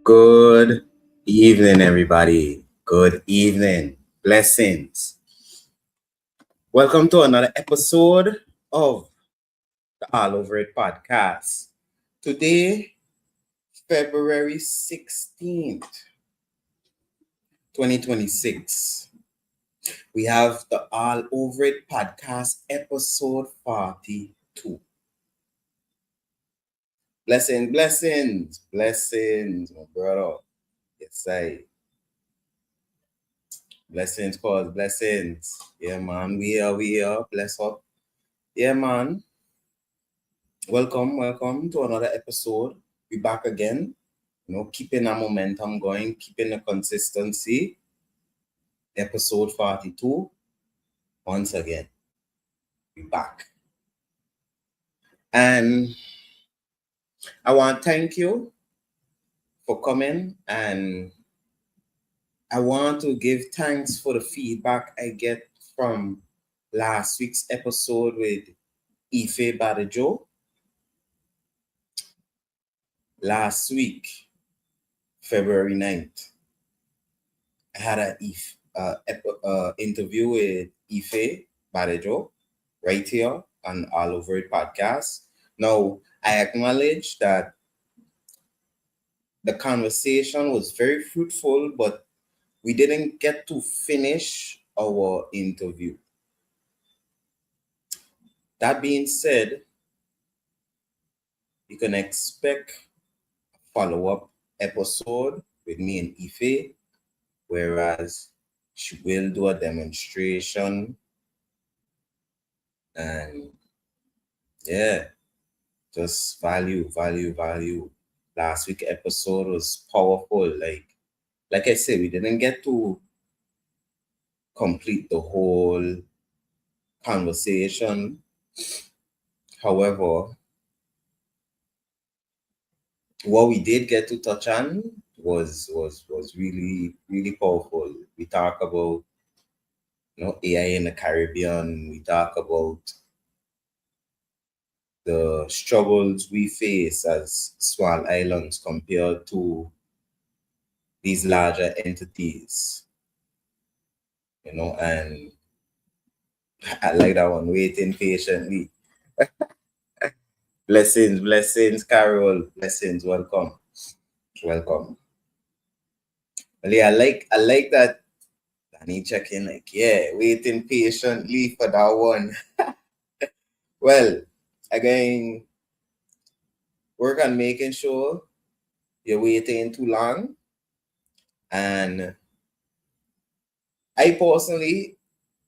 Good evening, everybody. Good evening. Blessings. Welcome to another episode of the All Over It podcast. Today, February 16th, 2026, we have the All Over It podcast, episode 42. Blessings, my brother. Yes, I. Blessings, cause blessings. Yeah, man. We are. Bless up. Yeah, man. Welcome to another episode. We back again. Keeping our momentum going, keeping the consistency. Episode 42. Once again, we back. And I want to thank you for coming, and I want to give thanks for the feedback I get from last week's episode with Ife Badajo. Last week, February 9th, I had an interview with Ife Badajo right here on All Over It podcast. Now, I acknowledge that the conversation was very fruitful, but we didn't get to finish our interview. That being said, you can expect a follow-up episode with me and Ife, whereas she will do a demonstration. And yeah, just value. Last week episode was powerful. Like I said, we didn't get to complete the whole conversation. However, what we did get to touch on was really, really powerful. We talk about AI in the Caribbean. We talk about the struggles we face as small islands compared to these larger entities, and I like that one, waiting patiently. Blessings, Carol. Blessings, welcome. Well, yeah, I like that Danny checking, waiting patiently for that one. Well, again, work on making sure you're waiting too long. And I personally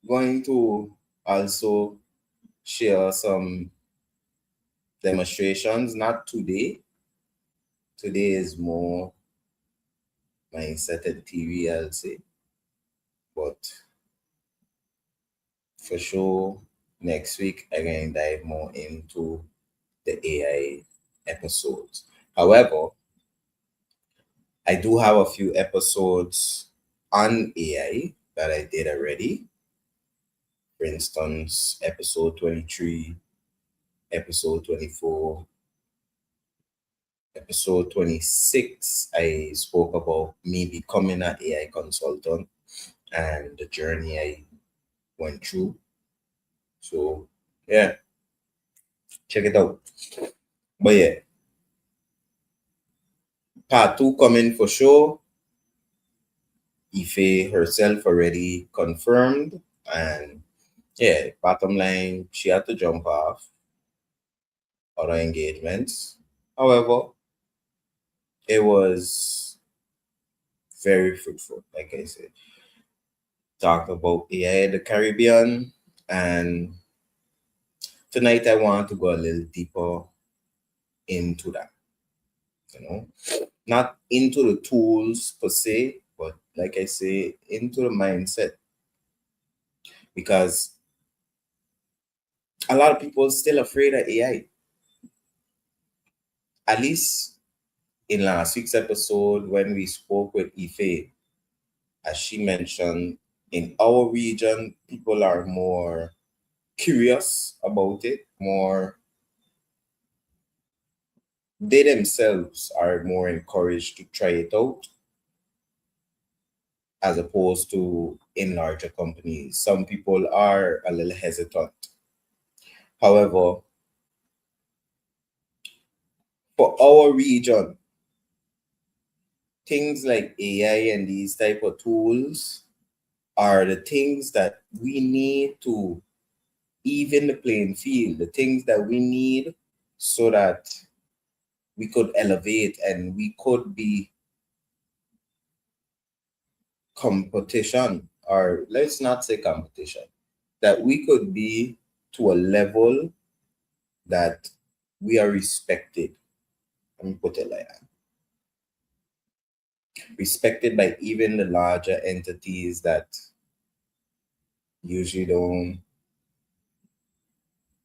going to also share some demonstrations, not today. Today is more mindset and TV, I'll say. But for sure, next week, I'm going to dive more into the AI episodes. However, I do have a few episodes on AI that I did already. For instance, episode 23, episode 24, episode 26, I spoke about me becoming an AI consultant and the journey I went through. So, yeah, check it out. But yeah, part 2 coming for sure. Ife herself already confirmed, and yeah, bottom line, she had to jump off other engagements. However, it was very fruitful, like I said. Talked about AI in the Caribbean, and tonight I want to go a little deeper into that. Not into the tools per se, but like I say, into the mindset. Because a lot of people still afraid of AI. At least in last week's episode, when we spoke with Ife, as she mentioned, in our region, people are more curious about it, more they themselves are more encouraged to try it out as opposed to in larger companies. Some people are a little hesitant. However, for our region, things like AI and these type of tools are the things that we need to even the playing field, the things that we need so that we could elevate and we could be competition, or let's not say competition, that we could be to a level that we are respected. Let me put it like that. Respected by even the larger entities that usually don't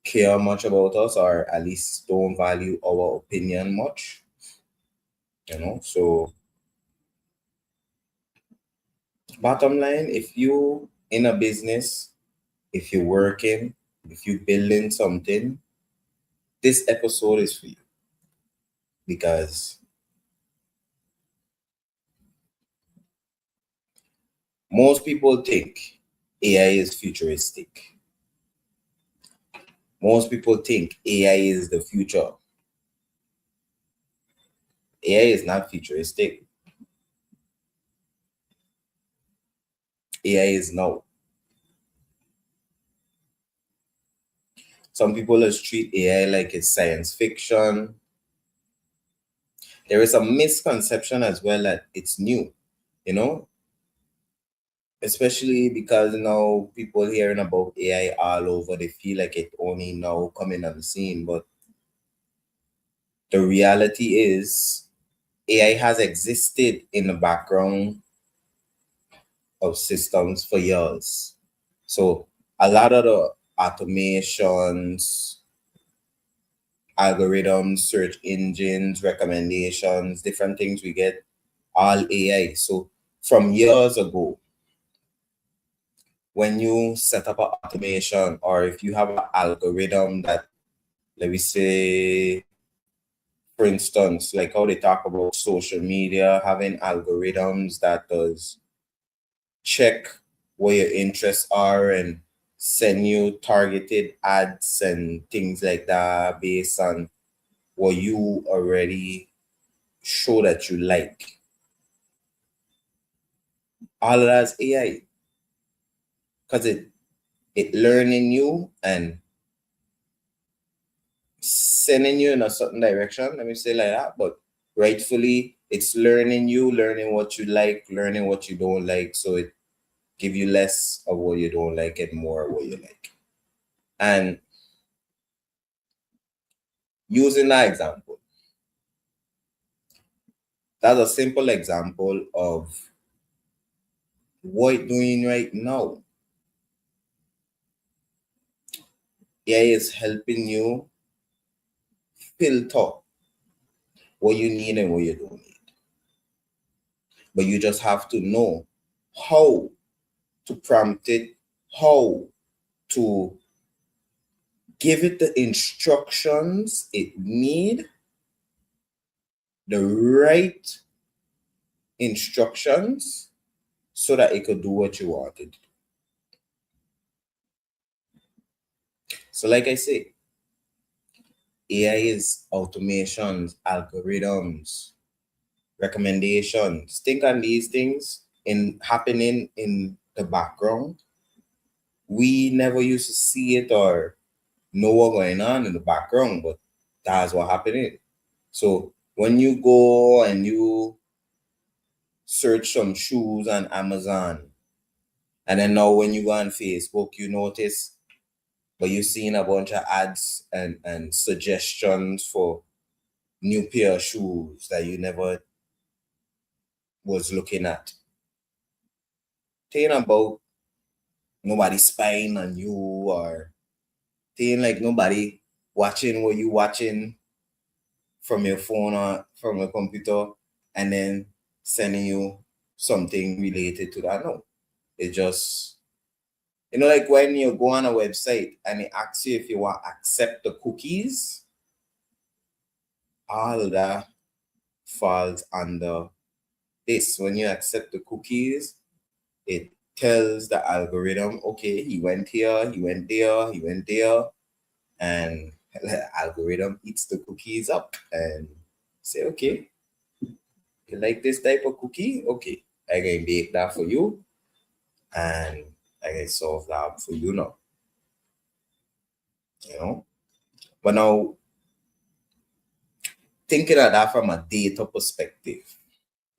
care much about us, or at least don't value our opinion much. So bottom line, if you in a business, if you're working, if you're building something, this episode is for you because most people think AI is futuristic. Most people think AI is the future. AI is not futuristic. AI is now. Some people just treat AI like it's science fiction. There is a misconception as well that it's new, you know, especially because now people hearing about AI all over, they feel like it only now coming on the scene. But the reality is AI has existed in the background of systems for years. So a lot of the automations, algorithms, search engines, recommendations, different things we get, all AI. So from years ago, when you set up an automation, or if you have an algorithm that, let me say, for instance, like how they talk about social media, having algorithms that does check what your interests are and send you targeted ads and things like that based on what you already show that you like. All of that's AI because it learning you and sending you in a certain direction. Let me say like that, but rightfully, it's learning you, learning what you like, learning what you don't like, so it give you less of what you don't like and more of what you like. And using that example, that's a simple example of what it's doing right now. AI is helping you filter what you need and what you don't need. But you just have to know how to prompt it, how to give it the instructions it need, the right instructions, so that it could do what you wanted. So like I say, AI is automations, algorithms, recommendations. Think on these things in happening in the background. We never used to see it or know what going on in the background, but that's what happening. So when you go and you search some shoes on Amazon, and then now when you go on Facebook, you notice, but you're seeing a bunch of ads and suggestions for new pair of shoes that you never was looking at. Thinking about nobody spying on you, or thinking like nobody watching what you watching from your phone or from your computer and then sending you something related to that. No, it just, like when you go on a website and it asks you if you want to accept the cookies, all of that falls under this. When you accept the cookies, it tells the algorithm, okay, he went here, he went there, he went there, and the algorithm eats the cookies up and say, okay, you like this type of cookie? Okay, I can bake that for you and I can solve that for you now, you know? But now thinking of that from a data perspective,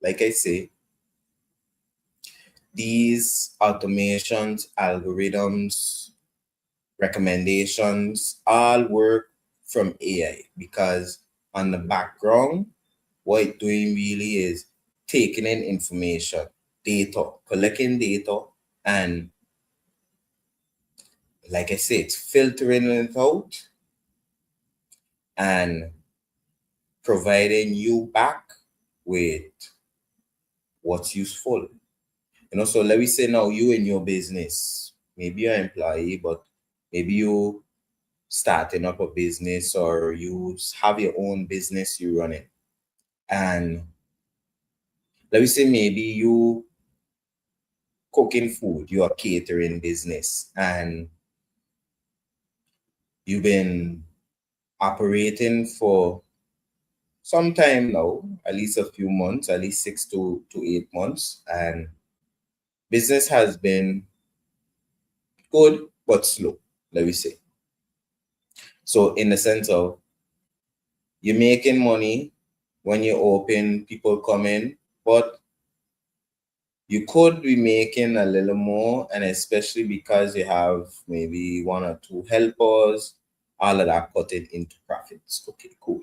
like I say, these automations, algorithms, recommendations all work from AI because on the background, what it's doing really is taking in information, data, collecting data, and like I said, it's filtering it out and providing you back with what's useful. So let me say now you in your business, maybe you're an employee, but maybe you starting up a business or you have your own business you running. And let me say maybe you cooking food, you're a catering business and you've been operating for some time now, at least a few months, at least 6 to 8 months. And business has been good but slow, let me say. So in the sense of you're making money when you open, people come in, but you could be making a little more, and especially because you have maybe one or two helpers, all of that cutting into profits. Okay, cool.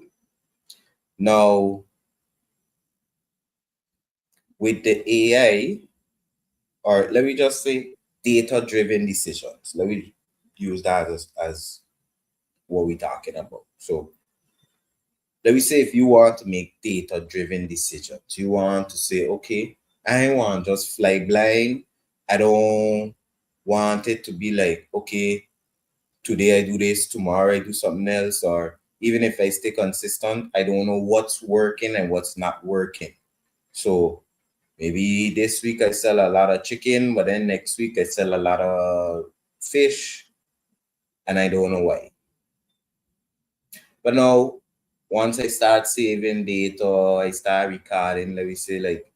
Now, with the AI, or let me just say data-driven decisions. Let me use that as what we're talking about. So let me say if you want to make data-driven decisions, you want to say, okay, I want to just fly blind. I don't want it to be like, okay, today I do this, tomorrow I do something else, or even if I stay consistent, I don't know what's working and what's not working. So maybe this week I sell a lot of chicken, but then next week I sell a lot of fish, and I don't know why. But now, once I start saving data, I start recording, let me say, like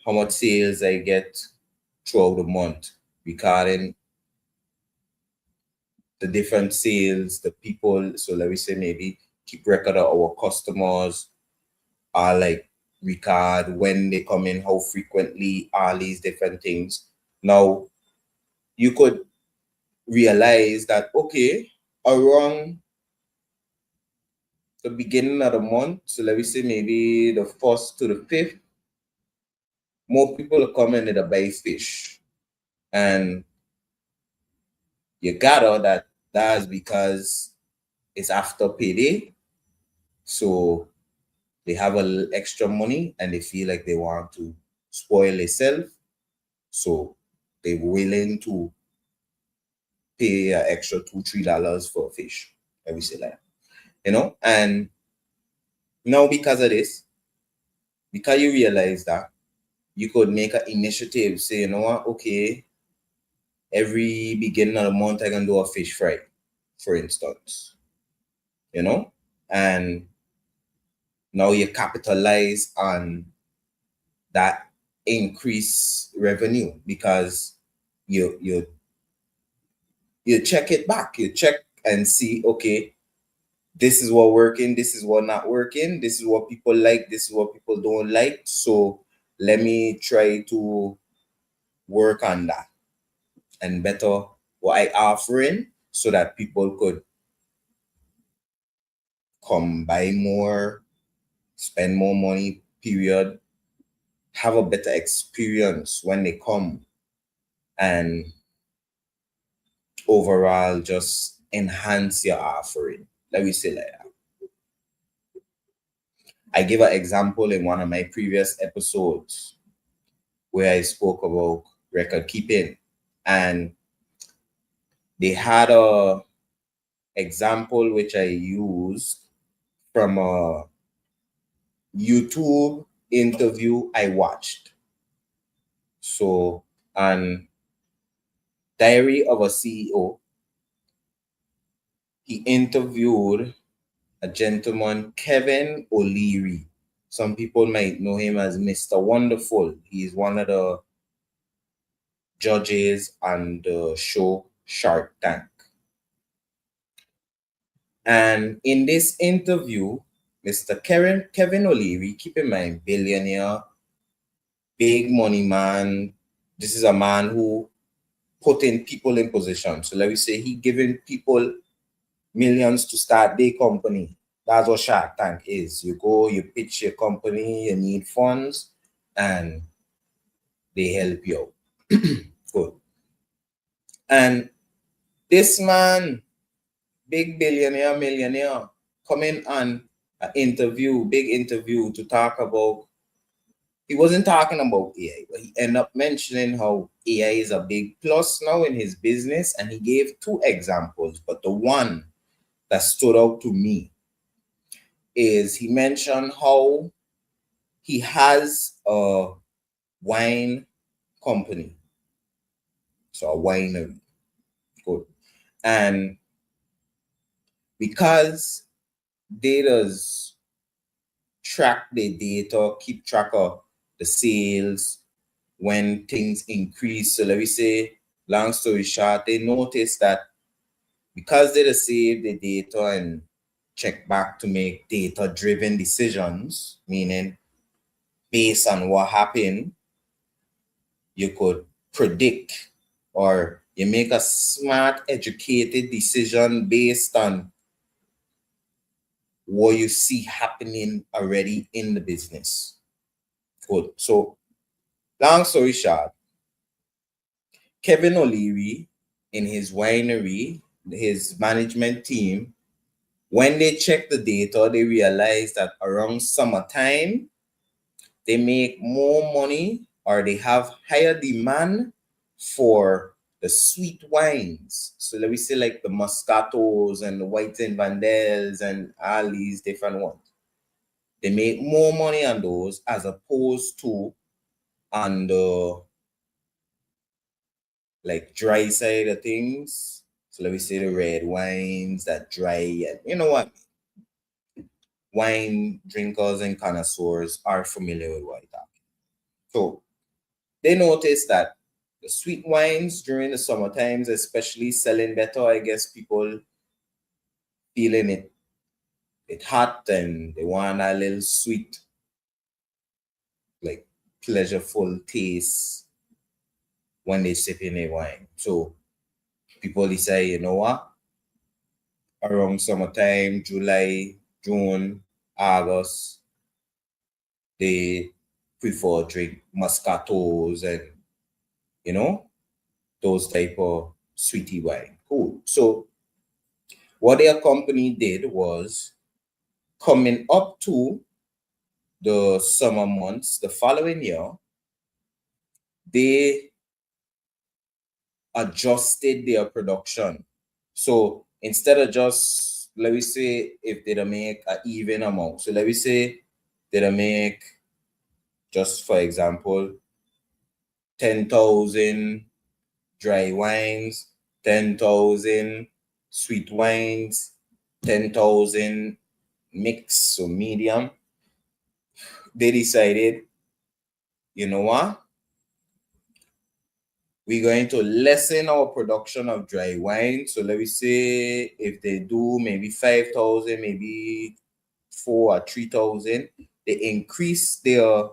how much sales I get throughout the month, recording the different sales, the people. So let me say maybe keep record of our customers, are like record when they come in, how frequently, all these different things. Now you could realize that okay, around the beginning of the month, so let me say maybe the first to the fifth, more people are coming in to buy fish. And you gather that that's because it's after payday. So they have a little extra money and they feel like they want to spoil themselves. So they're willing to pay an extra $2, $3 for a fish. Let me say that. And now because of this, because you realize that, you could make an initiative, say, you know what, okay, every beginning of the month I can do a fish fry, for instance. And now you capitalize on that increase revenue because you you check it back, you check and see, okay, this is what working, this is what not working, this is what people like, this is what people don't like. So let me try to work on that and better what I offering so that people could come buy more, spend more money, period, have a better experience when they come, and overall just enhance your offering. Let me say like that. I gave an example in one of my previous episodes where I spoke about record keeping, and they had a example which I used from a YouTube interview I watched. So, and Diary of a CEO, he interviewed a gentleman, Kevin O'Leary. Some people might know him as Mr. Wonderful. He's one of the judges on the show Shark Tank. And in this interview, Mr. Kevin O'Leary, keep in mind, billionaire, big money man. This is a man who putting people in position. So let me say he giving people millions to start their company. That's what Shark Tank is. You go, you pitch your company, you need funds, and they help you out. Good. And this man, big billionaire, millionaire, coming on an interview, big interview to talk about, he wasn't talking about AI, but he ended up mentioning how AI is a big plus now in his business. And he gave two examples, but the one that stood out to me is he mentioned how he has a wine company, so a winery. Good. And because they does track the data, keep track of the sales when things increase. So let me say, long story short, they noticed that because they just save the data and check back to make data-driven decisions, meaning based on what happened, you could predict or you make a smart, educated decision based on what you see happening already in the business. Good. So, long story short, Kevin O'Leary in his winery, his management team, when they check the data, they realize that around summertime, they make more money or they have higher demand for the sweet wines. So let me say like the Moscatos and the White Zinfandels and all these different ones. They make more money on those as opposed to on the like dry side of things. So let me say the red wines that dry and you know what? Wine drinkers and connoisseurs are familiar with what I'm talking. So they noticed that the sweet wines during the summer times, especially selling better. I guess people feeling it hot and they want a little sweet, like pleasureful taste when they sipping a wine. So people decide, you know what? Around summertime, July, June, August, they prefer drink Moscatos and you know those type of sweetie wine. Cool. So what their company did was coming up to the summer months the following year, they adjusted their production. So instead of just, let me say, if they don't make an even amount, so let me say they don't make, just for example, 10,000 dry wines, 10,000 sweet wines, 10,000 mix, so medium. They decided, you know what? We're going to lessen our production of dry wine. So let me say if they do maybe 5,000, maybe 4 or 3,000, they increase their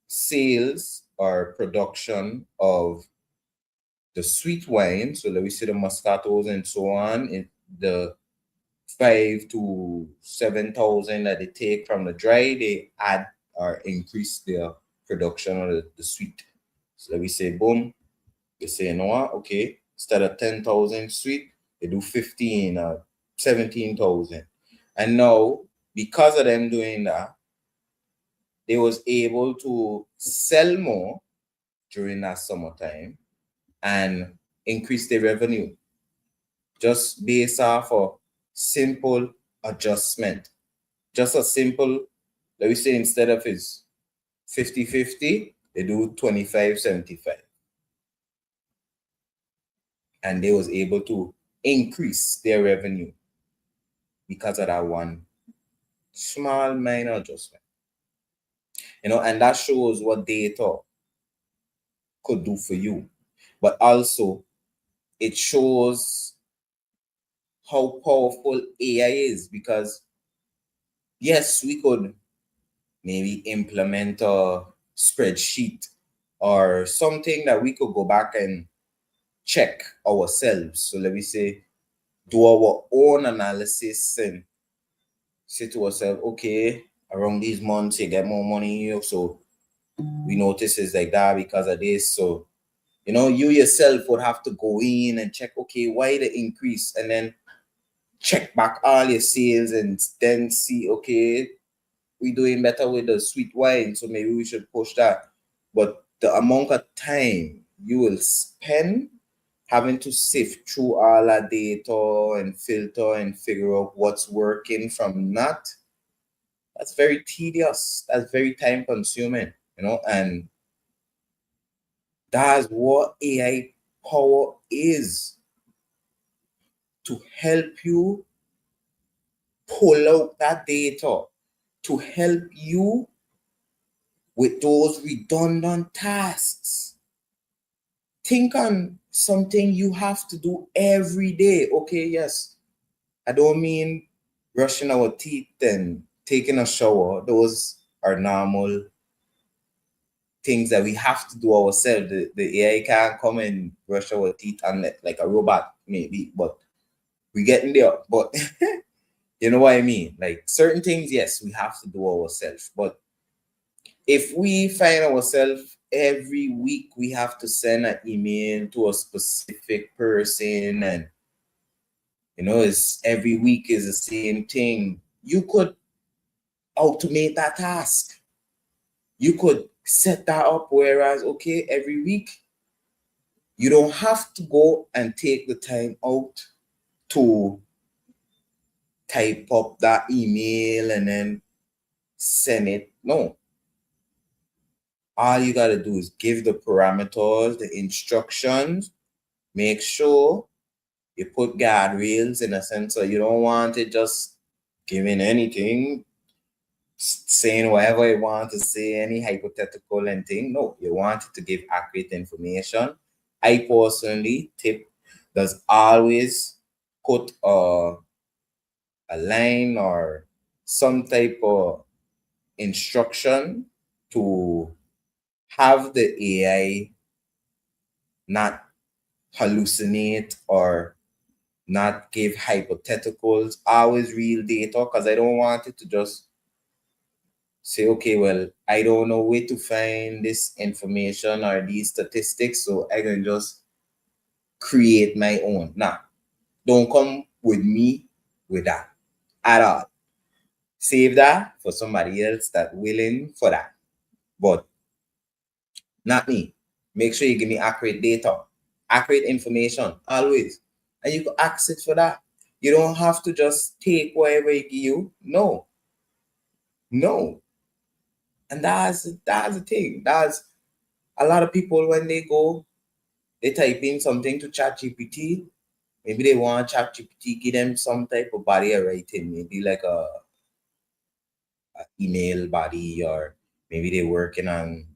sales or production of the sweet wine. So let me say the Moscatos and so on, the 5 to 7,000 that they take from the dry, they add or increase their production of the sweet. So let me say, boom, they say, you know what, okay, instead of 10,000 sweet, they do 15 or 17,000. And now, because of them doing that, they was able to sell more during that summertime and increase their revenue just based off of simple adjustment. Just a simple, let me say instead of it's 50-50, they do 25-75. And they was able to increase their revenue because of that one small minor adjustment. And that shows what data could do for you. But also it shows how powerful AI is, because yes, we could maybe implement a spreadsheet or something that we could go back and check ourselves. So let me say, do our own analysis and say to ourselves, okay, around these months you get more money, so we notice it's like that because of this. So you yourself would have to go in and check, okay, why the increase, and then check back all your sales and then see, okay, we doing better with the sweet wine, so maybe we should push that. But the amount of time you will spend having to sift through all that data and filter and figure out what's working from that, that's very tedious. That's very time consuming, and that's what AI power is, to help you pull out that data, to help you with those redundant tasks. Think on something you have to do every day. Okay, yes, I don't mean brushing our teeth and taking a shower. Those are normal things that we have to do ourselves. The AI can't come and brush our teeth and like a robot, maybe, but we're getting there. But you know what I mean? Like certain things, yes, we have to do ourselves. But if we find ourselves every week, we have to send an email to a specific person, and it's every week is the same thing. You could automate that task. You could set that up, whereas, okay, every week you don't have to go and take the time out to type up that email and then send it. No. All you got to do is give the parameters, the instructions, make sure you put guardrails in a sense, so you don't want it just giving anything, saying whatever you want to say, any hypothetical and thing. No, you want it to give accurate information. I personally tip does always put a line or some type of instruction to have the AI not hallucinate or not give hypotheticals, always real data, because I don't want it to just say, okay, well, I don't know where to find this information or these statistics, so I can just create my own. Nah, don't come with me with that at all. Save that for somebody else that willing for that. But not me. Make sure you give me accurate data, accurate information, always. And you can ask it for that. You don't have to just take whatever it give you. No. No. And that's the thing. That's a lot of people when they type in something to ChatGPT. Maybe they want ChatGPT give them some type of body writing, maybe like a email body, or maybe they're working on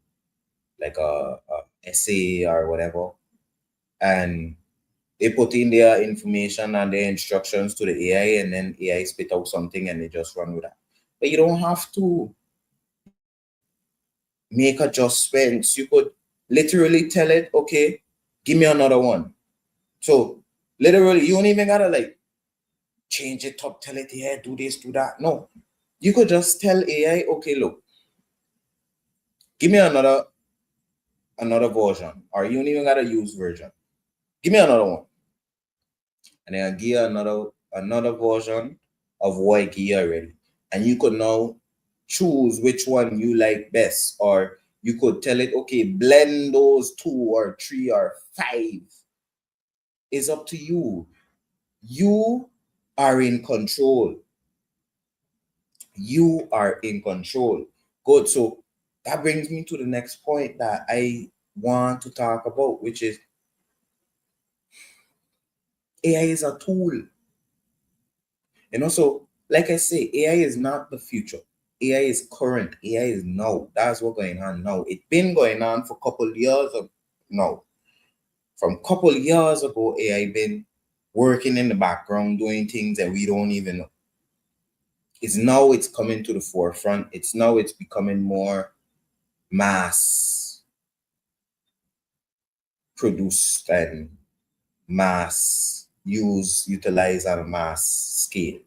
like a essay or whatever. And they put in their information and their instructions to the AI, and then AI spit out something and they just run with that. But you don't have to make adjustments. You could literally tell it, okay, give me another one. So literally, you don't even gotta like change it up, tell it, yeah, do this, do that. No, you could just tell AI, okay, look, give me another version, or you don't even gotta use version. Give me another one, and then I'll give you another version of what I give you already, and you could now choose which one you like best, or you could tell it, okay, blend those 2 or 3 or 5. It's up to you. You are in control. You are in control. Good. So that brings me to the next point that I want to talk about, which is AI is a tool. And also, like I say, AI is not the future. AI is current. AI is now. That's what's going on now. It's been going on for a couple of years now. From a couple of years ago, AI been working in the background, doing things that we don't even know. It's coming to the forefront. It's becoming more mass produced and mass utilized on a mass scale,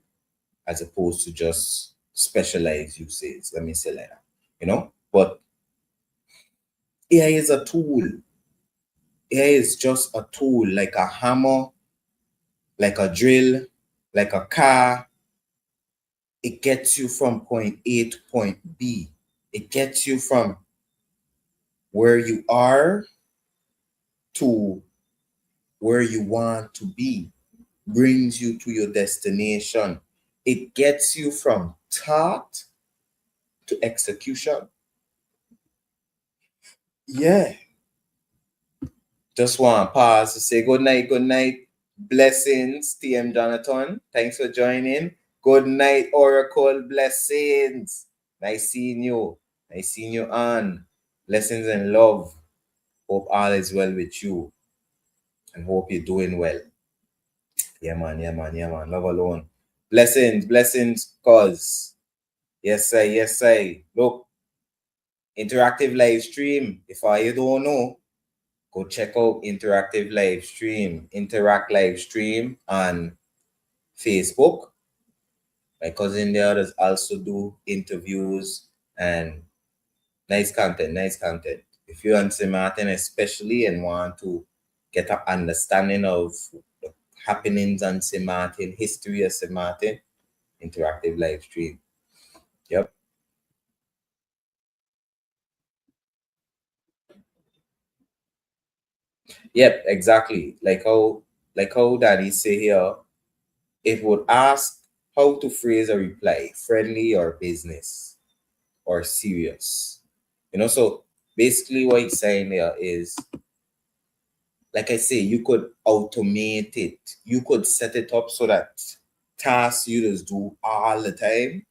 as opposed to just specialized uses. Let me say like that. But AI is a tool. AI is just a tool, like a hammer, like a drill, like a car. It gets you from point A to point B. It gets you from where you are to where you want to be, brings you to your destination. It gets you from thought to execution. Yeah. Just want to pause to say good night, good night. Blessings, TM Jonathan. Thanks for joining. Good night, Oracle. Blessings. Nice seeing you. Nice seeing you on. Blessings and love. Hope all is well with you and hope you're doing well. Yeah, man. Yeah, man. Yeah, man. Love alone. Blessings, blessings, cause. Yes, sir. Yes, sir. Look, interactive live stream. If you don't know, go check out interactive live stream, interact live stream on Facebook. My cousin there does also do interviews and nice content, nice content. If you're on St. Martin especially and want to get an understanding of the happenings on St. Martin, history of St. Martin, interactive live stream. Yep. Yep, exactly. Like how Daddy say here, it would ask how to phrase a reply, friendly or business or serious. So basically what he's saying there is, like I say, you could automate it. You could set it up so that tasks you just do all the time,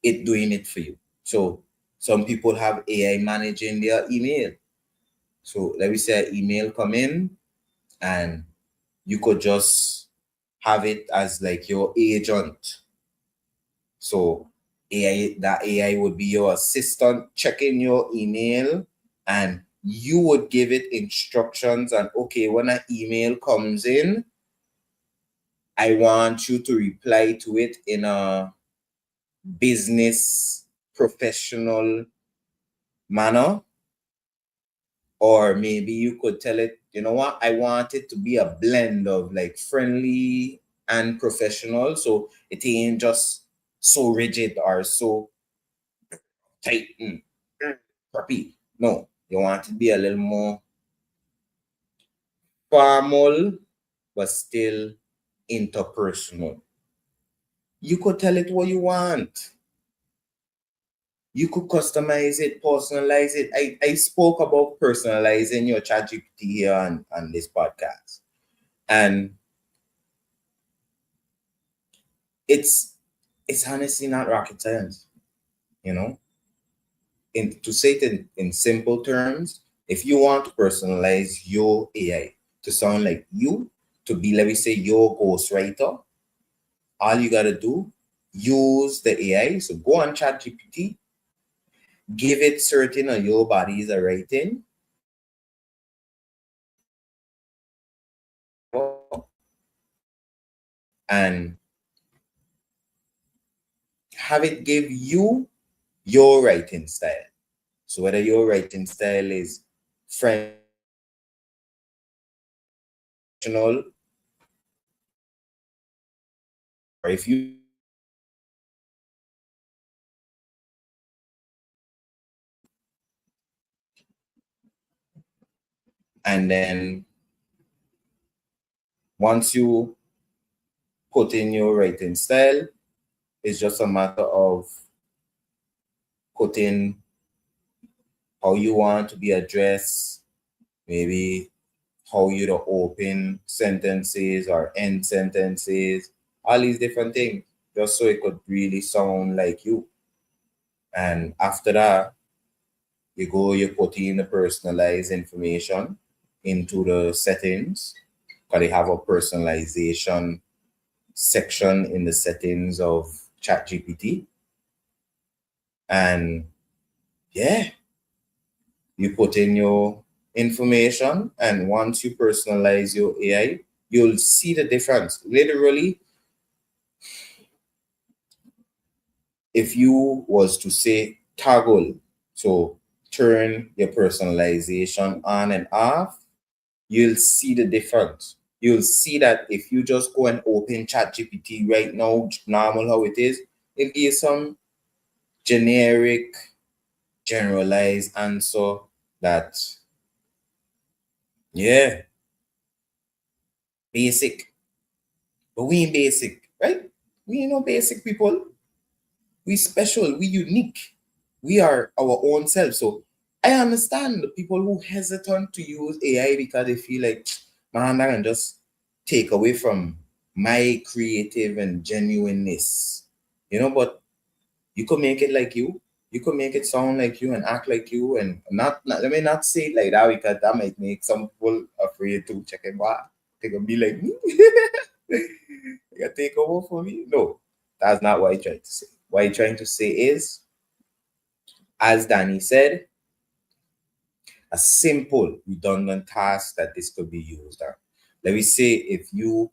it doing it for you. So some people have AI managing their email. So let me say an email come in and you could just have it as like your agent. So AI would be your assistant checking your email, and you would give it instructions and okay, when an email comes in, I want you to reply to it in a business professional manner. Or maybe you could tell it, you know what, I want it to be a blend of like friendly and professional. So it ain't just so rigid or so tight and preppy. No, you want it to be a little more formal, but still interpersonal. You could tell it what you want. You could customize it, personalize it. I spoke about personalizing your ChatGPT here on this podcast. And it's it's honestly not rocket science, you know. To say it in simple terms, if you want to personalize your AI to sound like you, to be, let me say, your ghostwriter, all you gotta do, use the AI. So go on ChatGPT, give it certain of your bodies a writing, and have it give you your writing style. So whether your writing style is French, or if you and then once you put in your writing style, It's just a matter of putting how you want to be addressed, maybe how you to open sentences or end sentences, all these different things, just so it could really sound like you. And after that, you put in the personalized information into the settings, because they have a personalization section in the settings of ChatGPT. And yeah, you put in your information, and once you personalize your AI, you'll see the difference. Literally, if you was to say toggle, so turn your personalization on and off, you'll see the difference. You'll see that if you just go and open ChatGPT right now, normal how it is, it'll give you some generic, generalized answer that, yeah, basic. But we ain't basic, right? We ain't no basic people. We special, we unique. We are our own self. So I understand the people who hesitant to use AI because they feel like, man, that can just take away from my creative and genuineness. But you could make it like you. You could make it sound like you and act like you, and not let me not say it like that, because that might make some people afraid to check it back. They gonna be like me. They gonna take over for me. No, that's not what I tried to say. What I'm trying to say is, as Danny said, a simple redundant task that this could be used on. Let me say, if you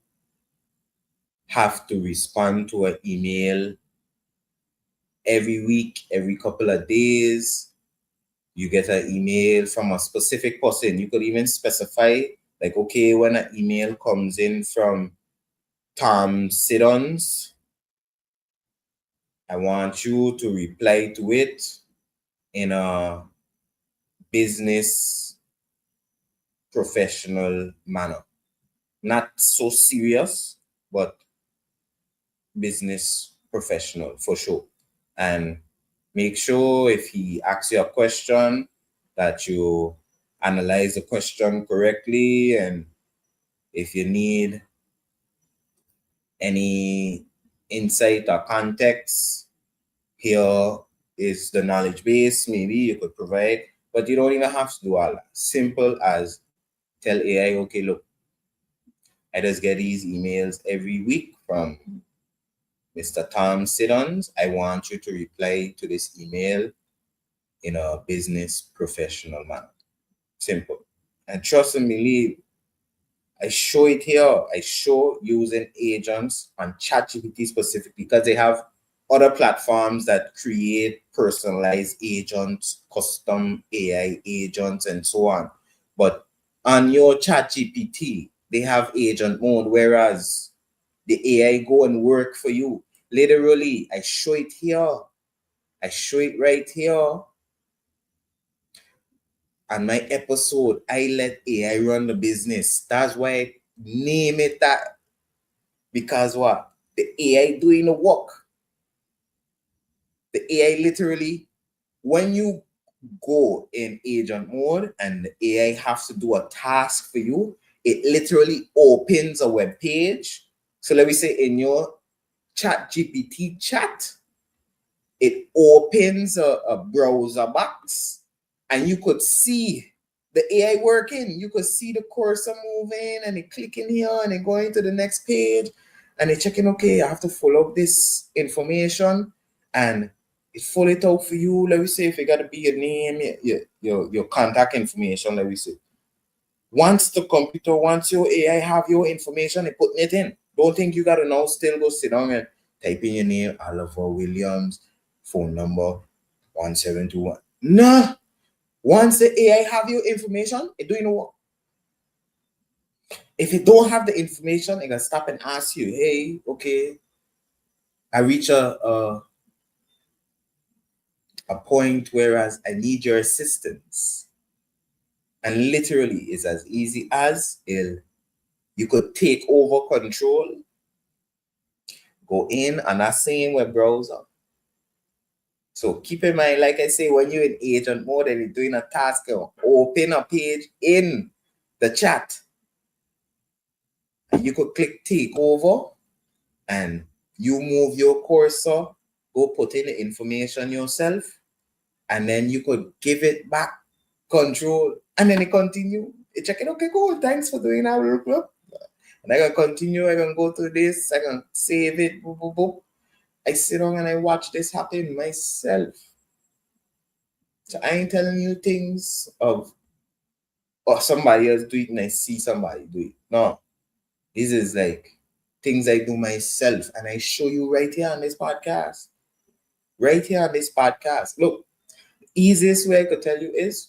have to respond to an email every week, every couple of days, you get an email from a specific person. You could even specify, like, okay, when an email comes in from Tom Siddons, I want you to reply to it in a business professional manner. Not so serious, but business professional for sure. And make sure if he asks you a question that you analyze the question correctly. And if you need any insight or context, here is the knowledge base, maybe you could provide, but you don't even have to do all that. Simple as tell AI, okay, look, I just get these emails every week from Mr. Tom Siddons. I want you to reply to this email in a business professional manner. Simple. And trust and believe, I show it here. I show using agents on ChatGPT specifically, because they have other platforms that create personalized agents, custom AI agents, and so on. But on your ChatGPT, they have agent mode, whereas the AI go and work for you. Literally, I show it here. I show it right here. On my episode, I let AI run the business. That's why I name it that. Because what? The AI doing the work. The AI literally, when you go in agent mode and the AI has to do a task for you, it literally opens a web page. So let me say in your ChatGPT chat, it opens a browser box, and you could see the AI working. You could see the cursor moving, and it clicking here and it going to the next page, and it checking, okay, I have to follow up this information, and it full it out for you. Let me say, if it got to be your name, your contact information, let me say. Once your AI have your information, it putting it in. Don't think you gotta now still go sit down and type in your name, Oliver Williams, phone number 1721. No. Once the AI have your information, it doing what? If it don't have the information, it can stop and ask you, hey, okay, I reach a point whereas I need your assistance. And literally, it's as easy as you could take over control, go in on that same web browser. So keep in mind, like I say, when you're in agent mode and you're doing a task, open a page in the chat. And you could click take over and you move your cursor, go put in the information yourself, and then you could give it back control, and then it continue. It check it, okay, cool, thanks for doing that. And I can continue, I can go through this, I can save it, boop, boop, boop. I sit down and I watch this happen myself. So I ain't telling you things of or somebody else do it and I see somebody do it. No, this is like things I do myself and I show you right here on this podcast. Right here on this podcast. Look, easiest way I could tell you is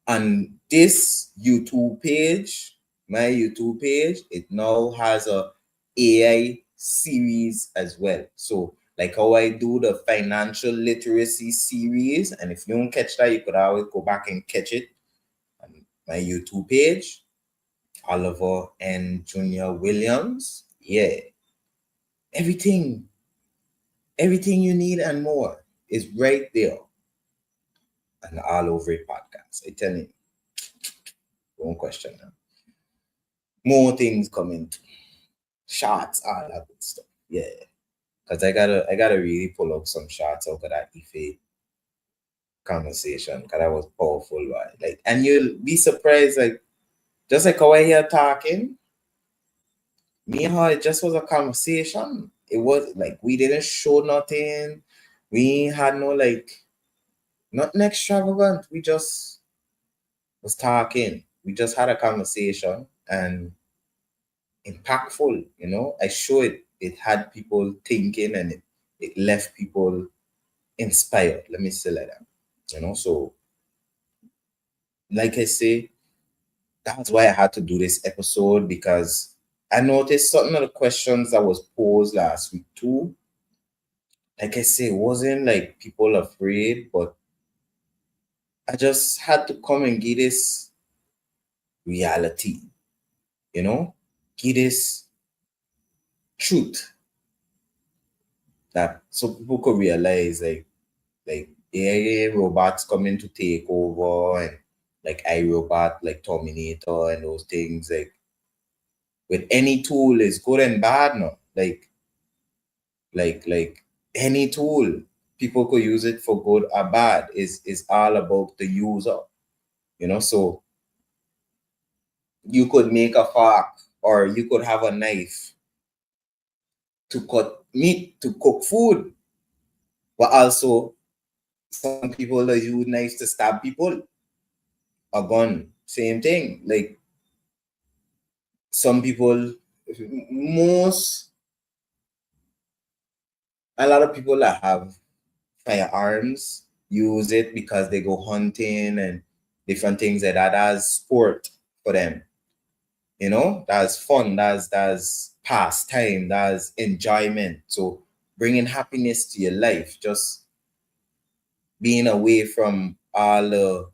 on this YouTube page, my YouTube page, it now has a AI series as well. So like how I do the financial literacy series, and if you don't catch that, you could always go back and catch it on my YouTube page, Oliver and Junior Williams. Yeah, everything, everything you need and more is right there and all over it podcast. I tell you, don't question them. More things coming too. Shots, all that good stuff. Yeah. Cause I gotta really pull up some shots out of that Ife conversation. Cause that was powerful, right? Like, and you'll be surprised, like, just like how I hear talking, me and her, it just was a conversation. It was like we didn't show nothing. We had no like nothing extravagant. We just was talking. We just had a conversation and impactful, you know. I show it had people thinking and it left people inspired. Let me say like that. You know, so like I say, that's why I had to do this episode because I noticed certain of the questions that was posed last week too. Like I say, it wasn't like people afraid, but I just had to come and give this reality, you know, give this truth that so people could realize like AI robots coming to take over and like iRobot, like Terminator and those things, like with any tool is good and bad now. Like any tool, people could use it for good or bad. Is all about the user, you know. So you could make a fork or you could have a knife to cut meat, to cook food, but also some people that use knives to stab people. A gun, same thing. Like some people, most a lot of people that have firearms use it because they go hunting and different things like that as sport for them. You know, that's fun, that's pastime, that's enjoyment. So bringing happiness to your life, just being away from all the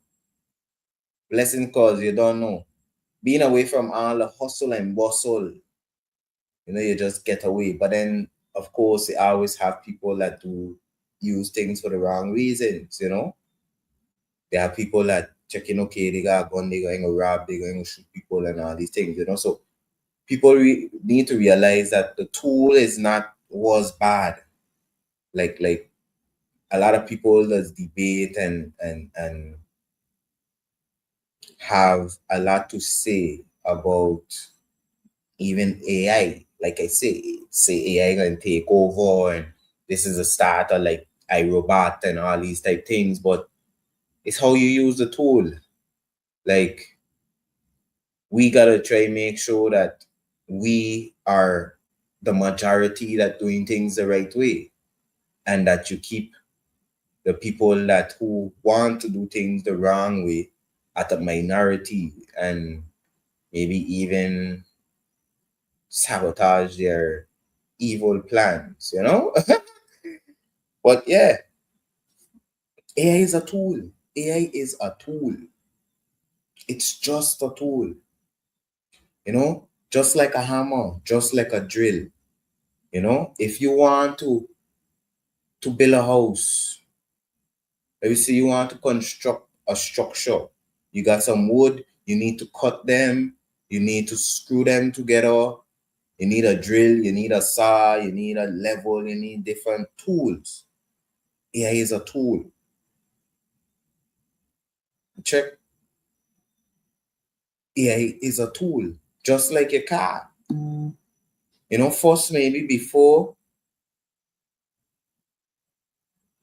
blessing cause you don't know, being away from all the hustle and bustle. You know, you just get away. But then, of course, you always have people that do use things for the wrong reasons, you know. There are people that checking, okay, they got a gun, they're going to rob, they're going to shoot people and all these things, you know. So people need to realize that the tool is not was bad. Like a lot of people that debate and have a lot to say about even AI. Like I say AI gonna take over and this is a start of like iRobot and all these type things, but it's how you use the tool. Like we gotta try and make sure that we are the majority that doing things the right way and that you keep the people that who want to do things the wrong way at a minority and maybe even sabotage their evil plans, you know? But yeah, AI is a tool. AI is a tool. It's just a tool, you know? Just like a hammer, just like a drill. If you want to build a house, let me say you want to construct a structure. You got some wood, you need to cut them, you need to screw them together, you need a drill, you need a saw, you need a level, you need different tools. AI is a tool. Check. AI is a tool, just like your car. First maybe before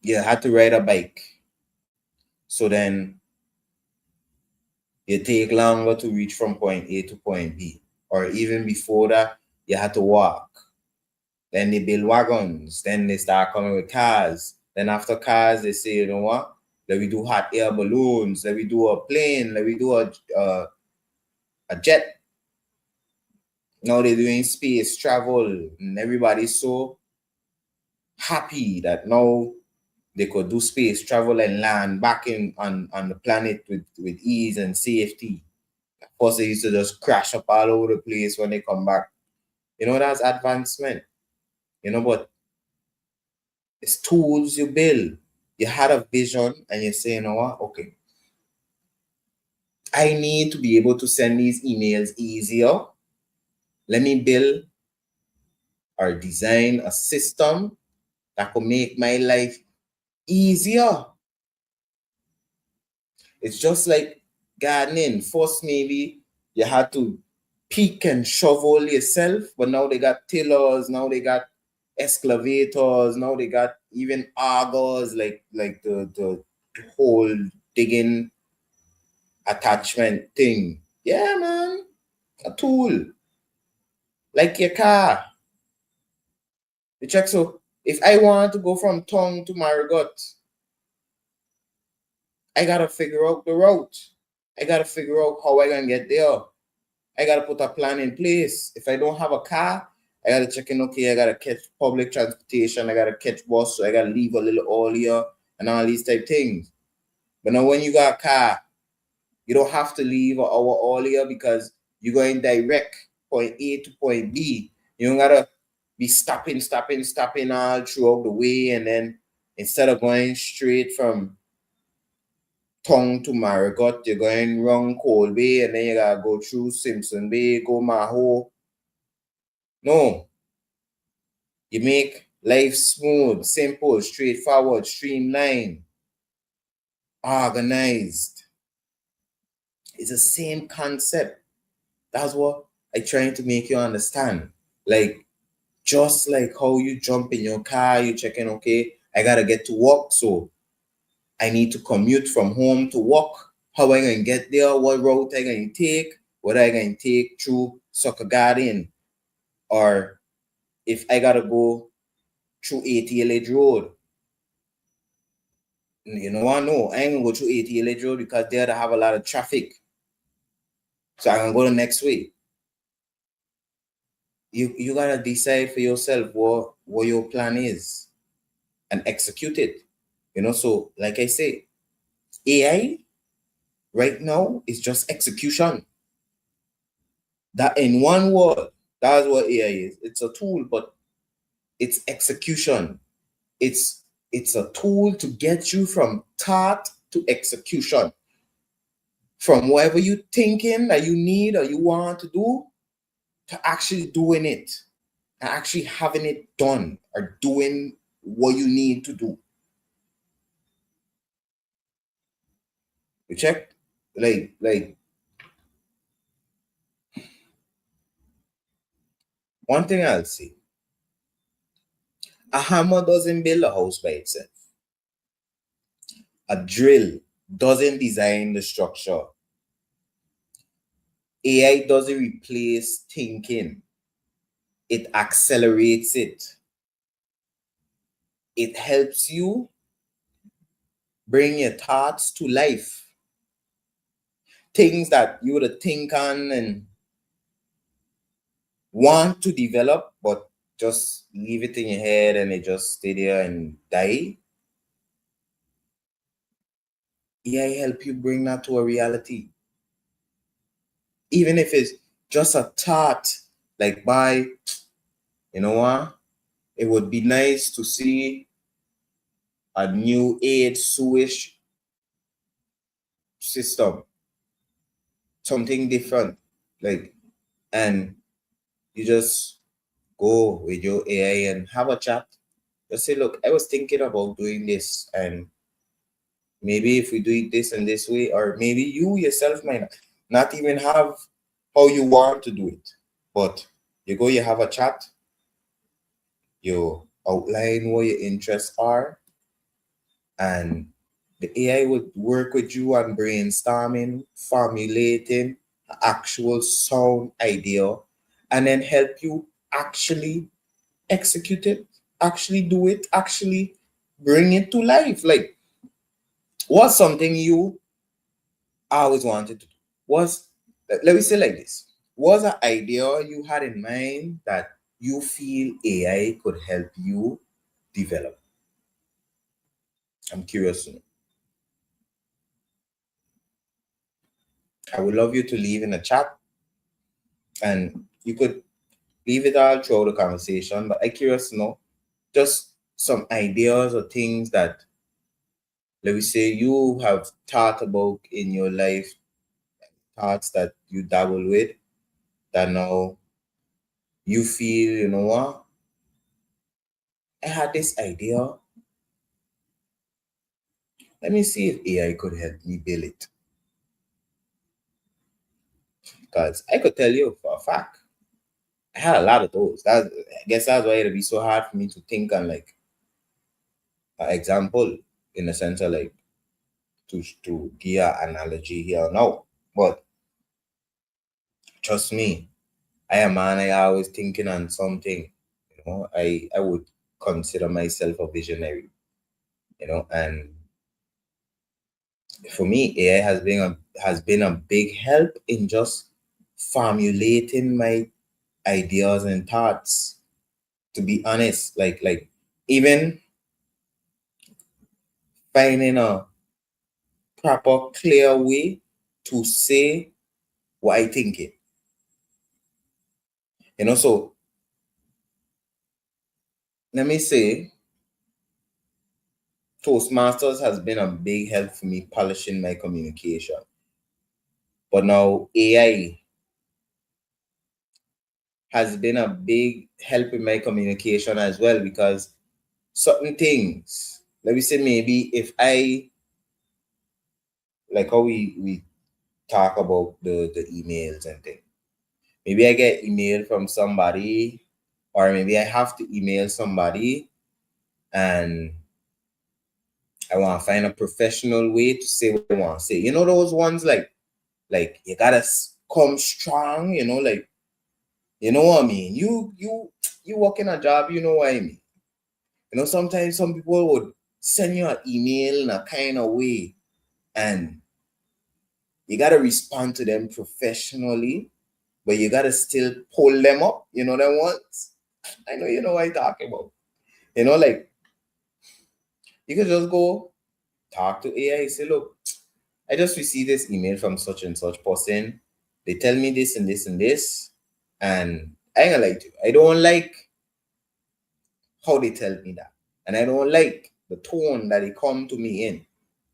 you had to ride a bike. So then you take longer to reach from point A to point B. Or even before that, you had to walk. Then they build wagons. Then they start coming with cars. Then after cars, they say, you know what? Let me do hot air balloons. Let me do a plane. Let me do a jet. Now they're doing space travel. And everybody's so happy that now they could do space travel and land back on the planet with ease and safety. Of course, they used to just crash up all over the place when they come back. That's advancement. But it's tools you build. You had a vision and you say, you know what? Okay, I need to be able to send these emails easier. Let me build or design a system that could make my life easier. It's just like gardening. First, maybe you had to pick and shovel yourself, but now they got tillers, now they got excavators, now they got even augers, like the whole digging attachment thing. Yeah, man, a tool like your car. You check. So if I want to go from Tongue to Marigot, I gotta figure out the route. I gotta figure out how I gonna get there. I gotta put a plan in place. If I don't have a car, I gotta check in. Okay, I gotta catch public transportation. I gotta catch bus. So I gotta leave a little earlier and all these type things. But now when you got a car, you don't have to leave an hour earlier because you're going direct point A to point B. You don't gotta be stopping all throughout the way, and then instead of going straight from Tongue to Marigot, you're going wrong Cold Bay, and then you gotta go through Simpson Bay, go Maho. No, you make life smooth, simple, straightforward, streamlined, organized. It's the same concept. That's what I trying to make you understand. Like, just like how you jump in your car, you checking, okay, I gotta get to work, so I need to commute from home to work. How am I going to get there? What route I going to take? What I going to take through Soccer Garden? Or if I got to go through ATLH Road. You know what? No, I ain't going to go through ATLH Road because there they have a lot of traffic. So I'm going to go the next way. You got to decide for yourself what your plan is and execute it. So like I say, AI right now is just execution. That in one word, that's what AI is. It's a tool, but it's execution. It's a tool to get you from thought to execution. From whatever you thinking that you need or you want to do to actually doing it and actually having it done or doing what you need to do. You check? Like one thing I'll say. A hammer doesn't build a house by itself. A drill doesn't design the structure. AI doesn't replace thinking, it accelerates it. It helps you bring your thoughts to life. Things that you would think on and want to develop, but just leave it in your head and it just stay there and die. AI help you bring that to a reality. Even if it's just a thought, like by, you know what? It would be nice to see a new age sewage system, something different. Like, and you just go with your AI and have a chat. Just say, look, I was thinking about doing this, and maybe if we do it this and this way, or maybe you yourself might not even have how you want to do it. But you go, you have a chat, you outline what your interests are, and the AI would work with you on brainstorming, formulating an actual sound idea, and then help you actually execute it, actually do it, actually bring it to life. Like, what's something you always wanted to do? Was, let me say like this, was an idea you had in mind that you feel AI could help you develop? I'm curious to know. I would love you to leave in a chat, and you could leave it all throughout the conversation. But I'm curious to know just some ideas or things that, let me say, you have thought about in your life, thoughts that you dabble with, that now you feel, you know what, I had this idea. Let me see if AI could help me build it. Because I could tell you for a fact, I had a lot of those. That, I guess that's why it'd be so hard for me to think on like an example, in the sense of like to give an analogy here now. But trust me, I am man, I always thinking on something. I would consider myself a visionary, and for me, AI has been a big help in just formulating my ideas and thoughts. To be honest, like even finding a proper, clear way to say what I think it. So let me say, Toastmasters has been a big help for me polishing my communication. But now AI has been a big help in my communication as well, because certain things, let me say, maybe if I, like how we talk about the emails and things. Maybe I get email from somebody, or maybe I have to email somebody, and I want to find a professional way to say what I want to say. Those ones, like you gotta come strong. Like, you know what I mean. You work in a job. You know what I mean. Sometimes some people would send you an email in a kind of way, and you gotta respond to them professionally, but you gotta still pull them up. You know them ones. I know you know what I'm talking about. Like, you could just go talk to AI. Say, look, I just received this email from such and such person. They tell me this and this and this, and I ain't gonna lie to you. I don't like how they tell me that, and I don't like the tone that they come to me in.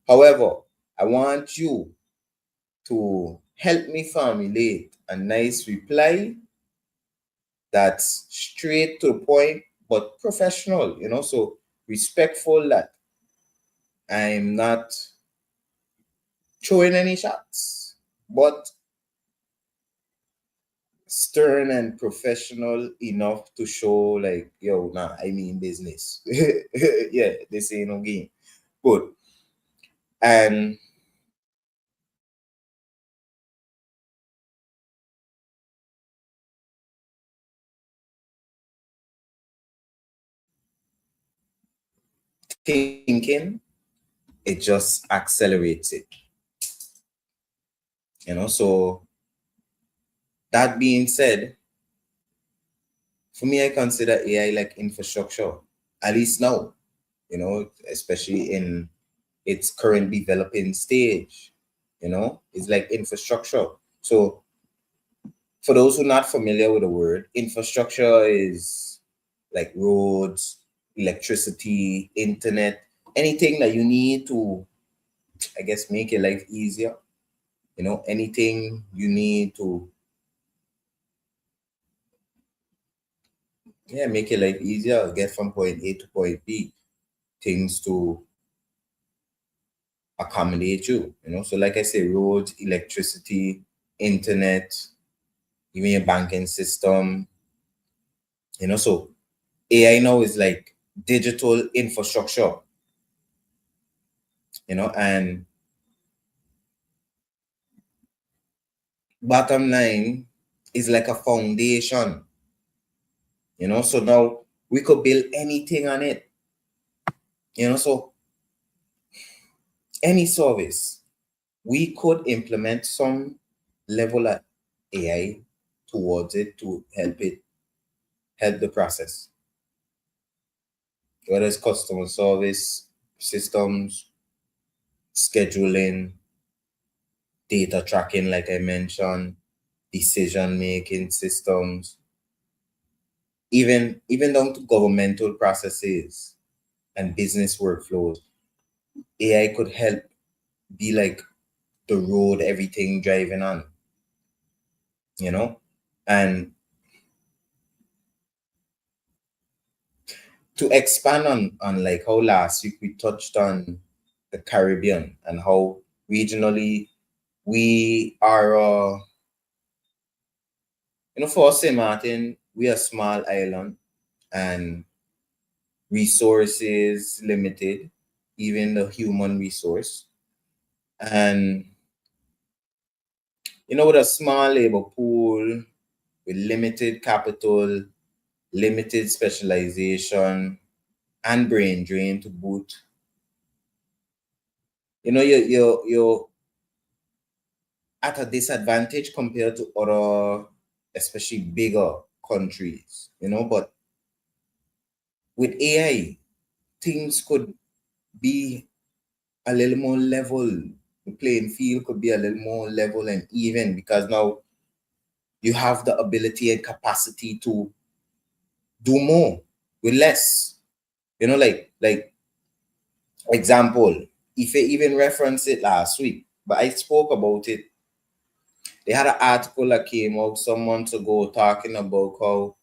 However, I want you to help me formulate a nice reply that's straight to the point but professional, so respectful, that I'm not throwing any shots, but stern and professional enough to show like, yo, nah, I mean business. Yeah, this ain't no game. Good. And thinking, it just accelerates it. So that being said, for me, I consider AI like infrastructure, at least now, especially in its current developing stage. It's like infrastructure. So for those who are not familiar with the word, infrastructure is like roads, electricity, internet, anything that you need to, I guess, make your life easier. Anything you need to, yeah, make your life easier, get from point A to point B, things to accommodate you. So like I say, roads, electricity, internet, even your banking system. So AI now is like digital infrastructure, and bottom line is like a foundation. So now we could build anything on it. So any service, we could implement some level of AI towards it to help the process, whether it's customer service, systems, scheduling, data tracking, like I mentioned, decision making systems, even down to governmental processes and business workflows. AI could help be like the road everything driving on, you know? And to expand on like how last week we touched on the Caribbean and how regionally we are for St. Martin, we are a small island and resources limited, even the human resource. And with a small labor pool, with limited capital, limited specialization, and brain drain to boot, you're at a disadvantage compared to other, especially bigger countries. But with AI, things could be a little more level. The playing field could be a little more level and even because now you have the ability and capacity to do more with less. Like example, if I even referenced it last week, but I spoke about it. They had an article that came out some months ago talking about how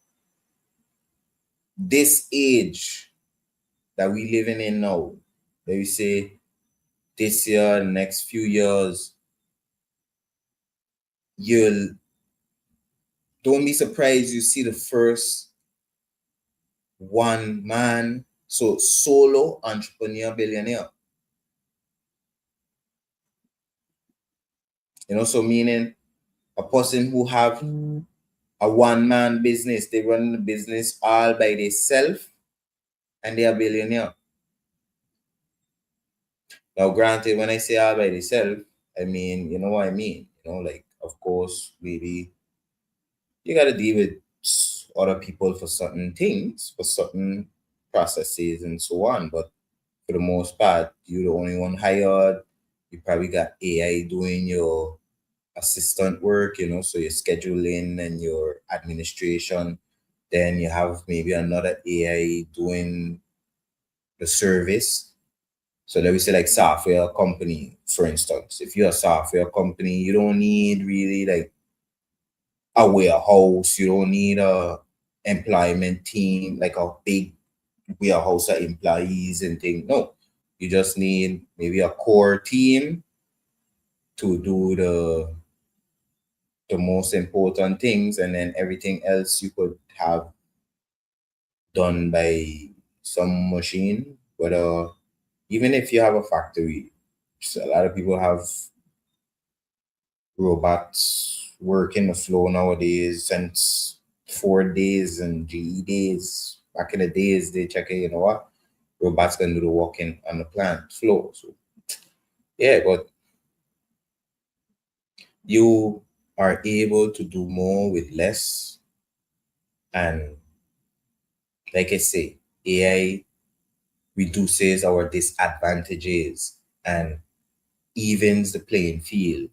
this age that we living in now, that we say this year, next few years, you'll don't be surprised you see the first one man, so solo entrepreneur billionaire. So meaning a person who have a one man business, they run the business all by themselves and they are billionaire. Now, granted, when I say all by themselves, I mean, you know what I mean. Like, of course, maybe you got to deal with other people for certain things, for certain processes, and so on. But for the most part, you're the only one hired. You probably got AI doing your assistant work, so your scheduling and your administration. Then you have maybe another AI doing the service. So let me say like software company, for instance. If you're a software company, you don't need really like a warehouse. You don't need a employment team, like a big warehouse of employees and things. No, you just need maybe a core team to do the most important things, and then everything else you could have done by some machine. Whether even if you have a factory, so a lot of people have robots working the floor nowadays since 4 days and GE days. Back in the days, they check it, you know what? Robots can do the walking on the plant floor. So yeah, but you are able to do more with less. And like I say, AI reduces our disadvantages and evens the playing field,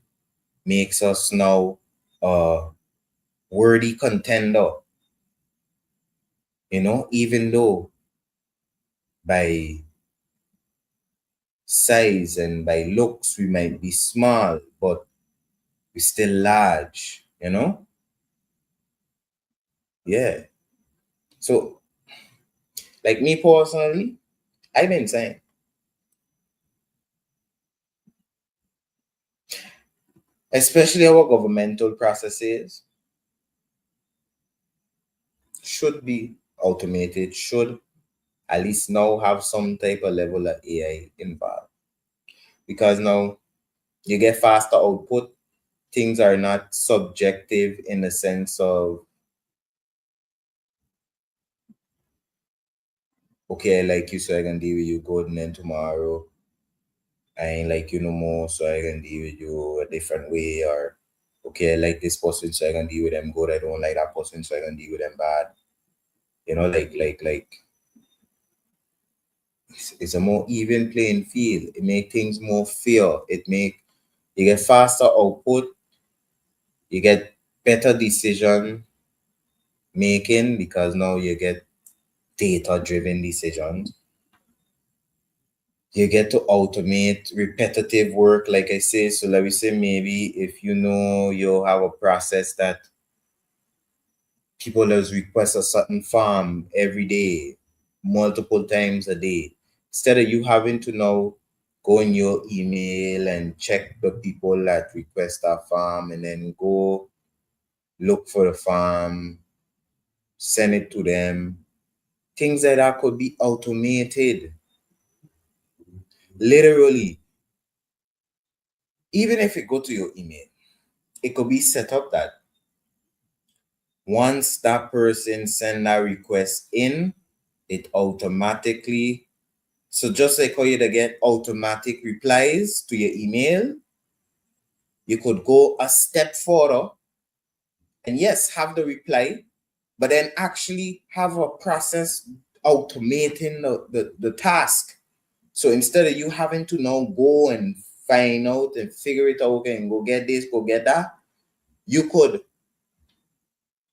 makes us now a worthy contender, Even though by size and by looks we might be small, but we're still large. Yeah. So, like me personally, I've been saying, especially our governmental processes should be automated, should at least now have some type of level of AI involved. Because now you get faster output, things are not subjective in the sense of, okay, I like you, so I can deal with you good, and then tomorrow I ain't like you no more, so I can deal with you a different way, or okay, I like this person, so I can deal with them good. I don't like that person, so I can deal with them bad. Like it's a more even playing field. It make things more fair. You get faster output, you get better decision making because now you get data driven decisions. You get to automate repetitive work, like I say. So let me say maybe if you have a process that people just request a certain farm every day, multiple times a day, instead of you having to now go in your email and check the people that request that farm and then go look for the farm, send it to them. Things like that could be automated. Literally, even if it go to your email, it could be set up that once that person send that request in, it automatically, so just like how you get automatic replies to your email, you could go a step further and yes, have the reply, but then actually have a process automating the task. So instead of you having to now go and find out and figure it out and go get this, go get that, you could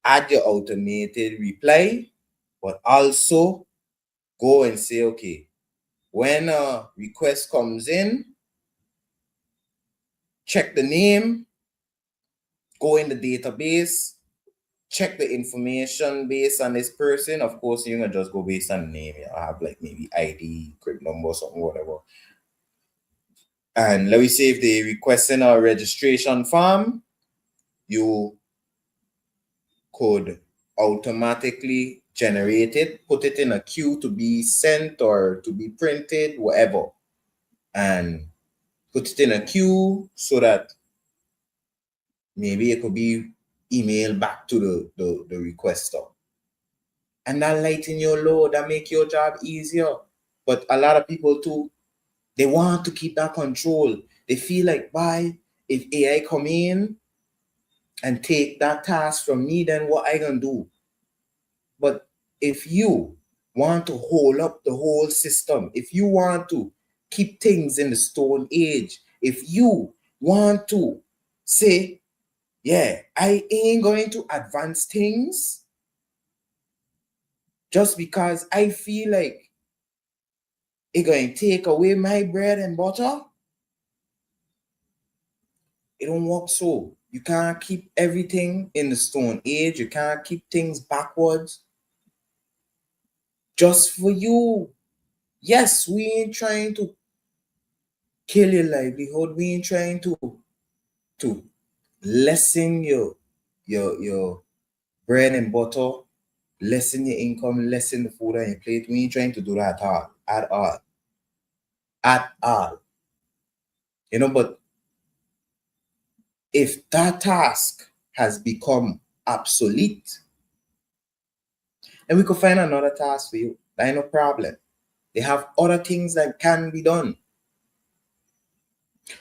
add your automated reply, but also go and say, okay, when a request comes in, check the name, go in the database, check the information based on this person. Of course, you're gonna just go based on the name. You have like maybe ID, crib number, something, whatever. And let me say if they requesting a registration form, you could automatically generate it, put it in a queue to be sent or to be printed, whatever, and put it in a queue so that maybe it could be emailed back to the requester. And that lighten your load, that make your job easier. But a lot of people too, they want to keep that control. They feel like, why, if AI come in and take that task from me, then what I gonna do? But if you want to hold up the whole system, if you want to keep things in the stone age, if you want to say, yeah, I ain't going to advance things just because I feel like it going to take away my bread and butter, it don't work so. You can't keep everything in the stone age. You can't keep things backwards just for you. Yes, we ain't trying to kill your livelihood. We ain't trying to lessen your bread and butter, lessen your income, lessen the food on your plate. We ain't trying to do that at all. At all. At all. But if that task has become obsolete, and we could find another task for you, that ain't no problem. They have other things that can be done.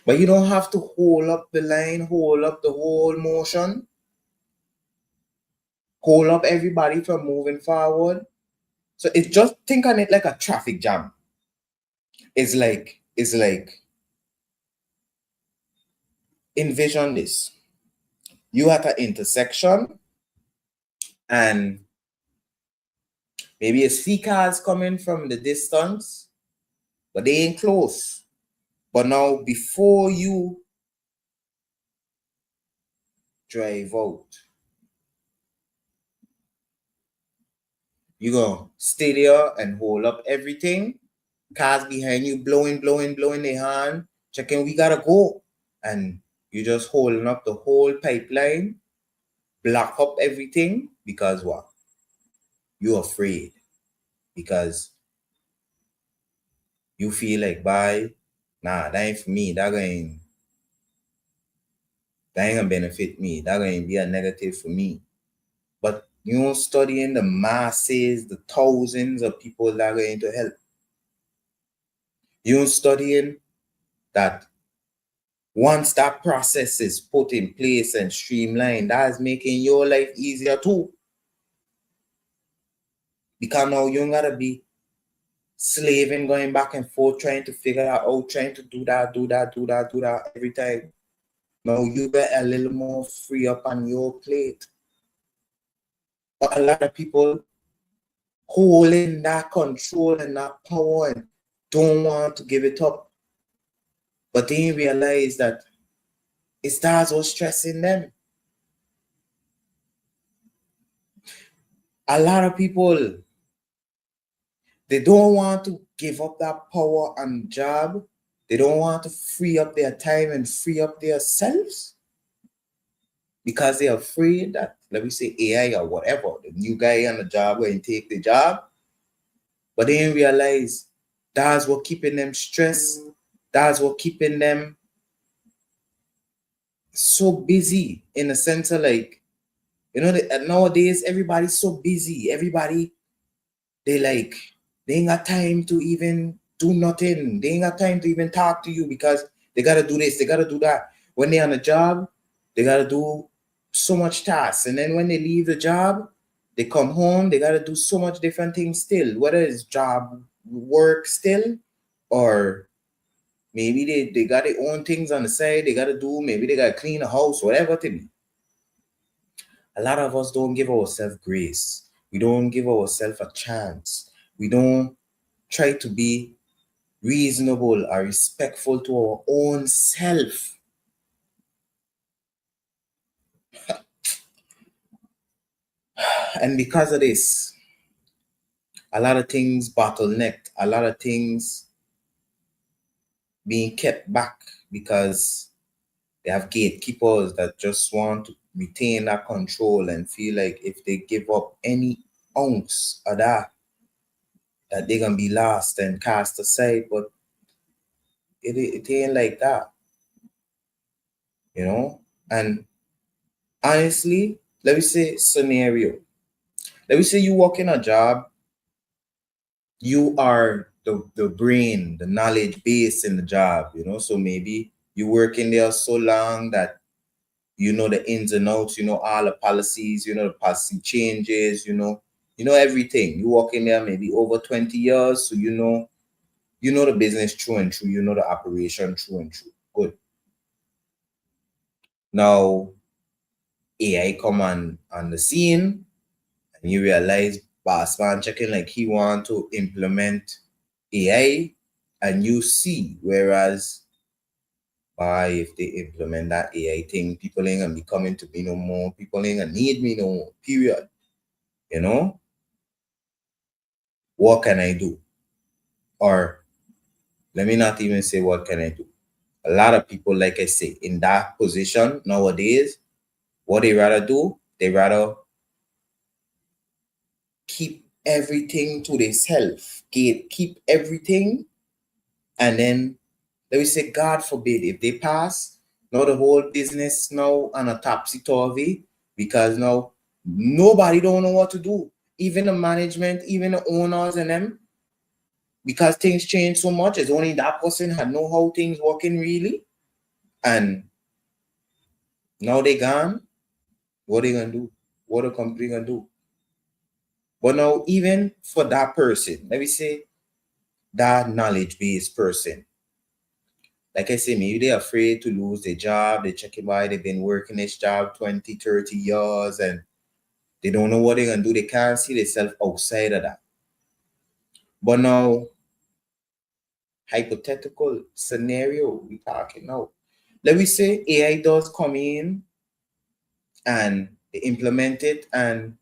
But you don't have to hold up the line, hold up the whole motion, hold up everybody from moving forward. So it's just think on it like a traffic jam. It's like envision this. You at an intersection and Maybe you see cars coming from the distance, but they ain't close. But now, before you drive out, you gonna stay there and hold up everything. Cars behind you blowing their hand, checking we gotta go. And you just holding up the whole pipeline, block up everything because what? You're afraid. Because you feel like, bye, nah, that ain't for me. That ain't gonna benefit me. That gonna be a negative for me. But you know, studying the masses, the thousands of people that are going to help. You know, studying that once that process is put in place and streamlined, that is making your life easier too. Because now you don't gotta be slaving, going back and forth, trying to figure out, trying to do that every time. Now you get a little more free up on your plate. But a lot of people holding that control and that power and don't want to give it up. But they realize that it starts what's stressing them. A lot of people, they don't want to give up that power and job. They don't want to free up their time and free up their selves because they're afraid that, let me say, AI or whatever, the new guy on the job will take the job. But they didn't realize that's what keeping them stressed. That's what keeping them so busy in the sense of like, you know, nowadays everybody's so busy. Everybody, they ain't got time to even do nothing. They ain't got time to even talk to you because they gotta do this, they gotta do that. When they're on a job, they gotta do so much tasks. And then when they leave the job, they come home, they gotta do so much different things still, whether it's job work still, or maybe they got their own things on the side they gotta do, maybe they gotta clean the house, whatever it be. A lot of us don't give ourselves grace. We don't give ourselves a chance. We don't try to be reasonable or respectful to our own self. And because of this, a lot of things bottlenecked, a lot of things being kept back because they have gatekeepers that just want to retain that control and feel like if they give up any ounce of that they're gonna be lost and cast aside. But it ain't like that, you know? And honestly, let me say scenario. Let me say you work in a job, you are the brain, the knowledge base in the job, you know? So maybe you work in there so long that you know the ins and outs, you know all the policies, you know the policy changes, you know everything. You work in there maybe over 20 years, so you know the business through and through, you know the operation through and through. Good. Now AI come on the scene and you realize boss man checking like he want to implement AI, and you see whereas by if they implement that AI thing, people ain't gonna be coming to me no more, people ain't gonna need me no more, period. You know, what can I do? Or let me not even say what can I do. A lot of people, like I say, in that position nowadays, what they rather do, they rather keep everything to themselves, keep everything, and then let me say, God forbid, if they pass, now the whole business now on a topsy-turvy because now nobody don't know what to do. Even the management, even the owners and them, because things change so much, it's only that person had know how things working really. And now they gone. What they gonna do? What the company gonna do? But now, even for that person, let me say that knowledge-based person, like I say, maybe they're afraid to lose their job. They check it by, they've been working this job 20, 30 years and they don't know what they're gonna do. They can't see themselves outside of that. But now, hypothetical scenario we talking now. Let me say AI does come in and they implement it, and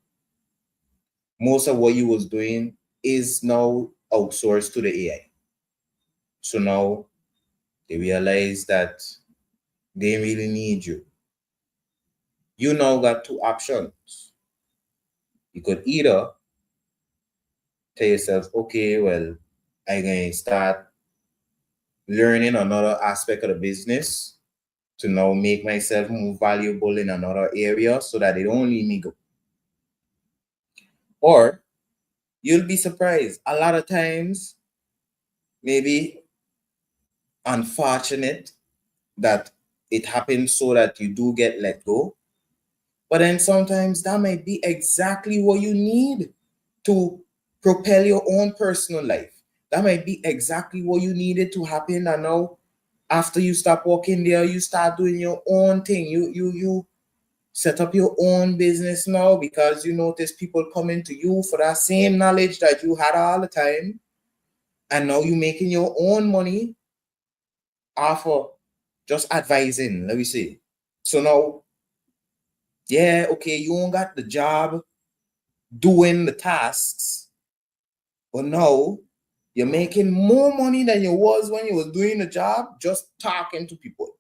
most of what you was doing is now outsourced to the AI. So now they realize that they really need you. You now got two options. You could either tell yourself, okay, well, I'm going to start learning another aspect of the business to now make myself more valuable in another area so that they don't leave me go. Or you'll be surprised. A lot of times, maybe unfortunate that it happens so that you do get let go. But then sometimes that might be exactly what you need to propel your own personal life. That might be exactly what you needed to happen. And now, after you stop working there, you start doing your own thing. You set up your own business now because you notice people coming to you for that same knowledge that you had all the time. And now you're making your own money off of just advising, let me see. So now, yeah, okay, you don't got the job doing the tasks, but now you're making more money than you was when you was doing the job, just talking to people,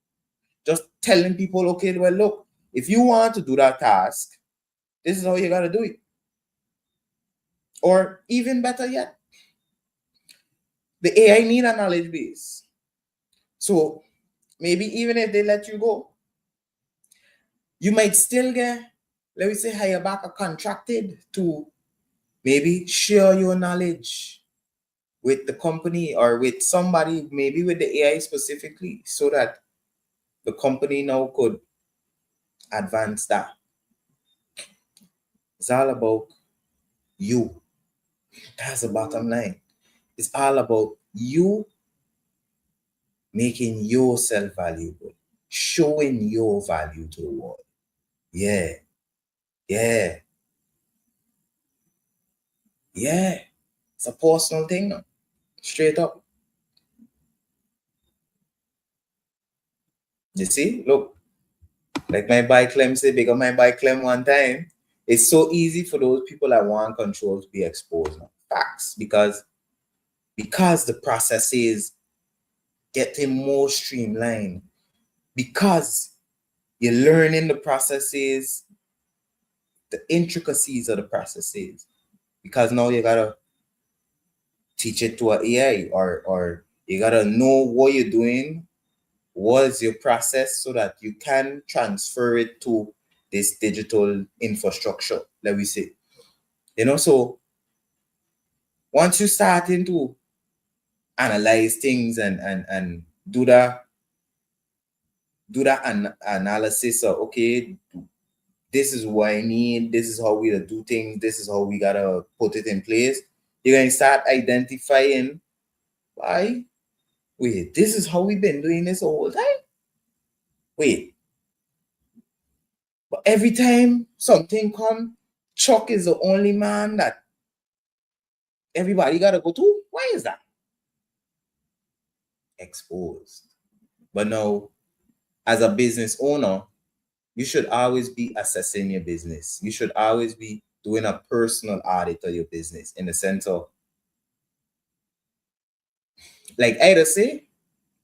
just telling people, okay, well, look, if you want to do that task, this is how you got to do it. Or even better yet, the AI need a knowledge base. So maybe even if they let you go, you might still get, let me say, hire back or contracted to maybe share your knowledge with the company or with somebody, maybe with the AI specifically, so that the company now could advance that. It's all about you. That's the bottom line. It's all about you making yourself valuable, showing your value to the world. Yeah, yeah, yeah. It's a personal thing now. Straight up. You see, look, like my bike climb say, big on my bike climb one time. It's so easy for those people that want control to be exposed now. Facts. Because the process is getting more streamlined. Because you're learning the processes, the intricacies of the processes. Because now you gotta teach it to an AI, or you gotta know what you're doing, what is your process, so that you can transfer it to this digital infrastructure, let me say. So once you starting to analyze things and do that analysis of, okay, this is what I need, this is how we do things, this is how we gotta put it in place, you're gonna start identifying, why, wait, this is how we've been doing this the whole time. Wait, but every time something come, Chuck is the only man that everybody gotta go to. Why is that? Exposed. But now, as a business owner, you should always be assessing your business. You should always be doing a personal audit of your business, in the sense of, like I'd say,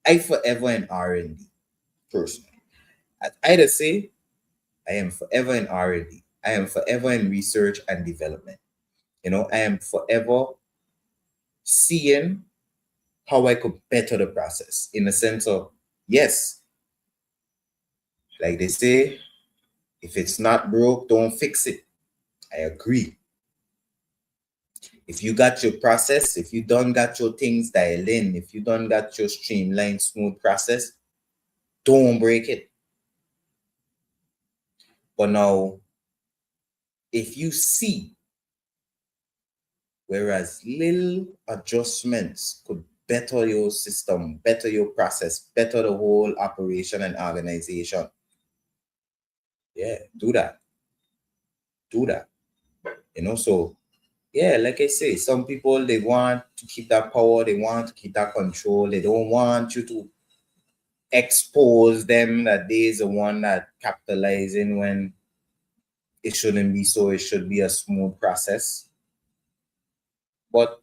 I forever in R&D personally. I'd say I am forever in R&D. I am forever in research and development. I am forever seeing how I could better the process, in the sense of, yes, like they say, if it's not broke, don't fix it. I agree. If you got your process, if you done got your things dialed in, if you done got your streamlined, smooth process, don't break it. But now, if you see, whereas little adjustments could better your system, better your process, better the whole operation and organization, yeah, do that. Do that. So yeah, like I say, some people they want to keep that power, they want to keep that control, they don't want you to expose them that they is the one that capitalizing when it shouldn't be so. It should be a smooth process. But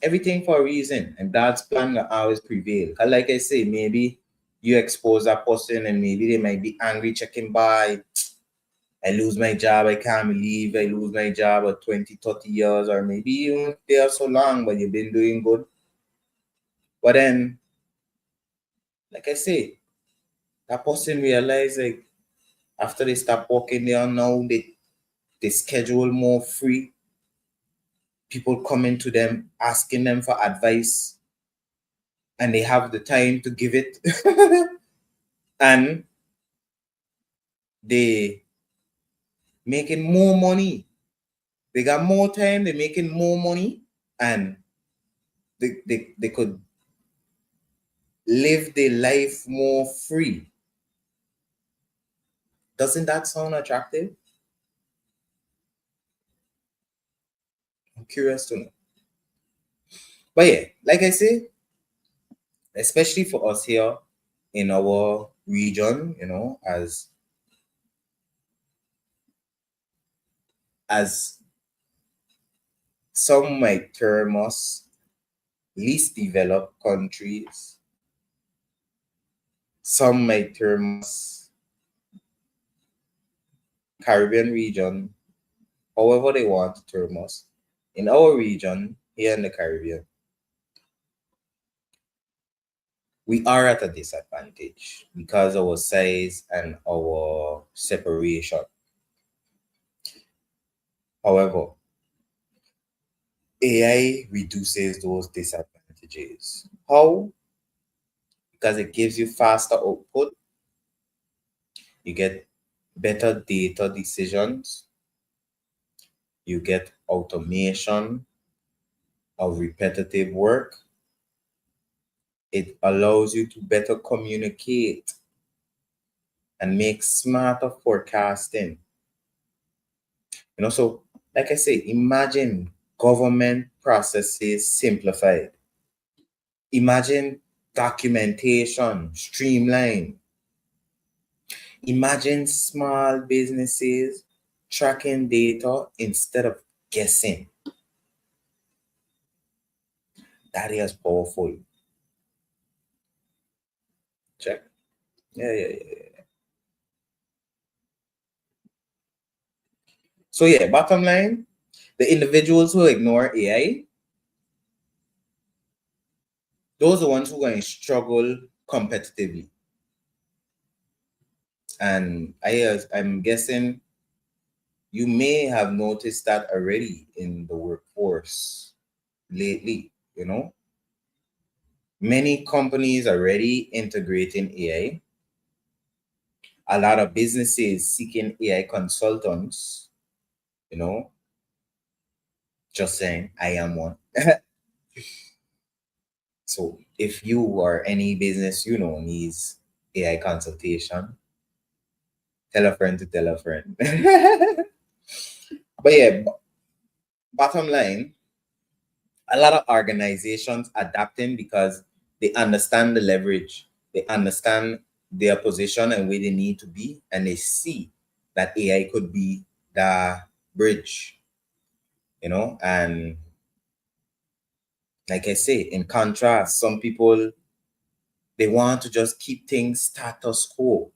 everything for a reason, and God's plan will always prevail. 'Cause like I say, maybe you expose that person and maybe they might be angry checking by. I lose my job, I can't believe I lose my job at 20, 30 years, or maybe even there so long, but you've been doing good. But then, like I say, that person realize like after they stop working there now, they schedule more free. People coming to them, asking them for advice, and they have the time to give it. And they making more money. They got more time, they're making more money, and they could live their life more free. Doesn't that sound attractive? I'm curious to know. But yeah, like I say, especially for us here in our region, as some might term us least developed countries, some might term us Caribbean region, however they want to term us. In our region, here in the Caribbean, we are at a disadvantage because of our size and our separation. However, AI reduces those disadvantages. How? Because it gives you faster output, you get better data decisions, you get automation of repetitive work. It allows you to better communicate and make smarter forecasting. So like I say, imagine government processes simplified. Imagine documentation streamlined. Imagine small businesses tracking data instead of guessing. That is powerful. Check. Yeah, yeah, yeah. So yeah, bottom line, the individuals who ignore AI, those are the ones who are going to struggle competitively. And I'm guessing you may have noticed that already in the workforce lately. Many companies are already integrating AI. A lot of businesses seeking AI consultants, you know, just saying, I am one. So if you or any business needs AI consultation, tell a friend to tell a friend. But yeah, bottom line, a lot of organizations adapting because they understand the leverage, they understand their position and where they need to be, and they see that AI could be the bridge, and like I say, in contrast, some people they want to just keep things status quo.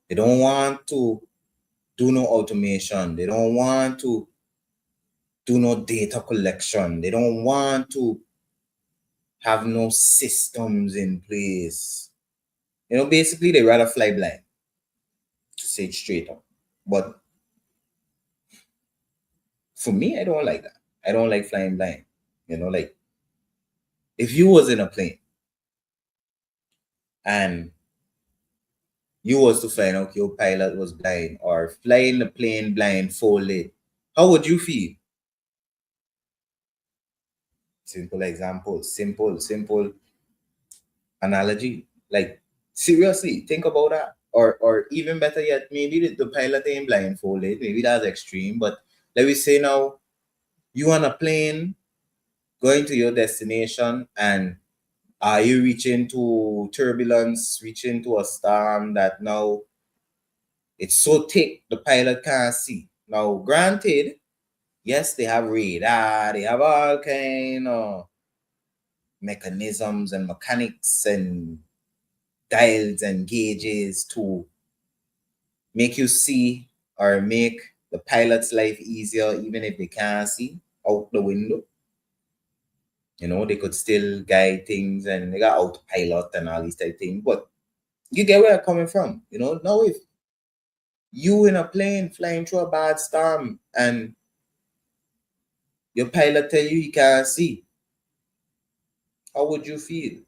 They don't want to do no automation. They don't want to do no data collection. They don't want to have no systems in place. Basically, they rather fly blind, to say it straight up. But for me, I don't like that. I don't like flying blind. Like if you was in a plane and you was to find out your pilot was blind or flying the plane blindfolded, how would you feel? Simple example, simple analogy. Like seriously, think about that. Or even better yet, maybe the pilot ain't blindfolded. Maybe that's extreme. But let me say now You on a plane going to your destination, and are you reaching to turbulence, reaching to a storm that now it's so thick the pilot can't see. Now, granted, yes, they have radar, they have all kind of mechanisms and mechanics and dials and gauges to make you see or make the pilot's life easier, even if they can't see out the window. You know, they could still guide things, and they got autopilot and all these type of things. But you get where I'm coming from. You know, now if you in a plane flying through a bad storm and your pilot tell you he can't see, how would you feel?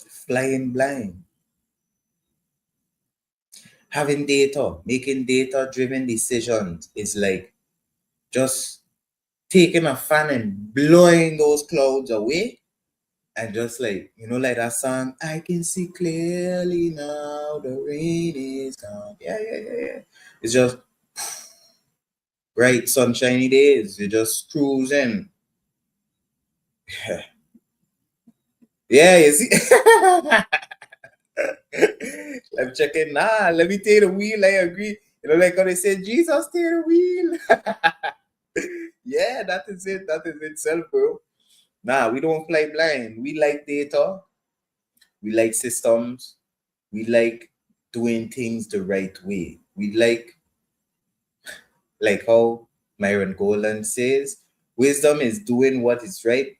Flying blind. Having data, making data driven decisions is like just taking a fan and blowing those clouds away, and just like, you know, like that song, I can see clearly now, the rain is gone. Yeah. It's just bright sunshiny days. You're just cruising. Yeah, you see. I'm checking. Nah, let me take the wheel. I agree. You know, like when they say, Jesus, take the wheel. Yeah, that is it. That is itself, bro. Nah, we don't fly blind. We like data. We like systems. We like doing things the right way. We like how Myron Golan says, wisdom is doing what is right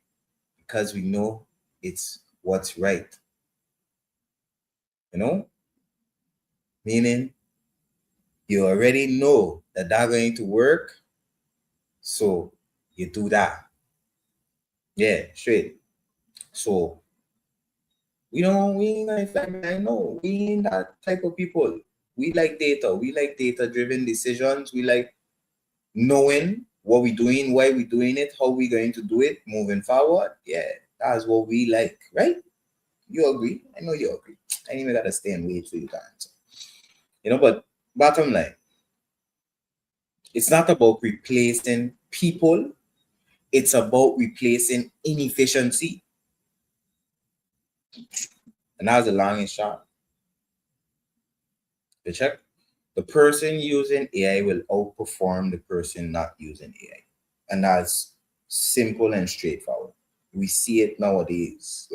because we know it's what's right. You know? Meaning you already know that that's going to work, so you do that. Yeah, straight. So we ain't gonna fly blind. No, we ain't that type of people. We like data. We like data-driven decisions. We like knowing what we're doing, why we're doing it, how we're going to do it moving forward. Yeah, that's what we like, right? You agree? I know you agree. I ain't even gotta stay and wait for you to answer. You know, but bottom line, it's not about replacing people, it's about replacing inefficiency. And that's the long and short. You check? The person using AI will outperform the person not using AI. And that's simple and straightforward. We see it nowadays.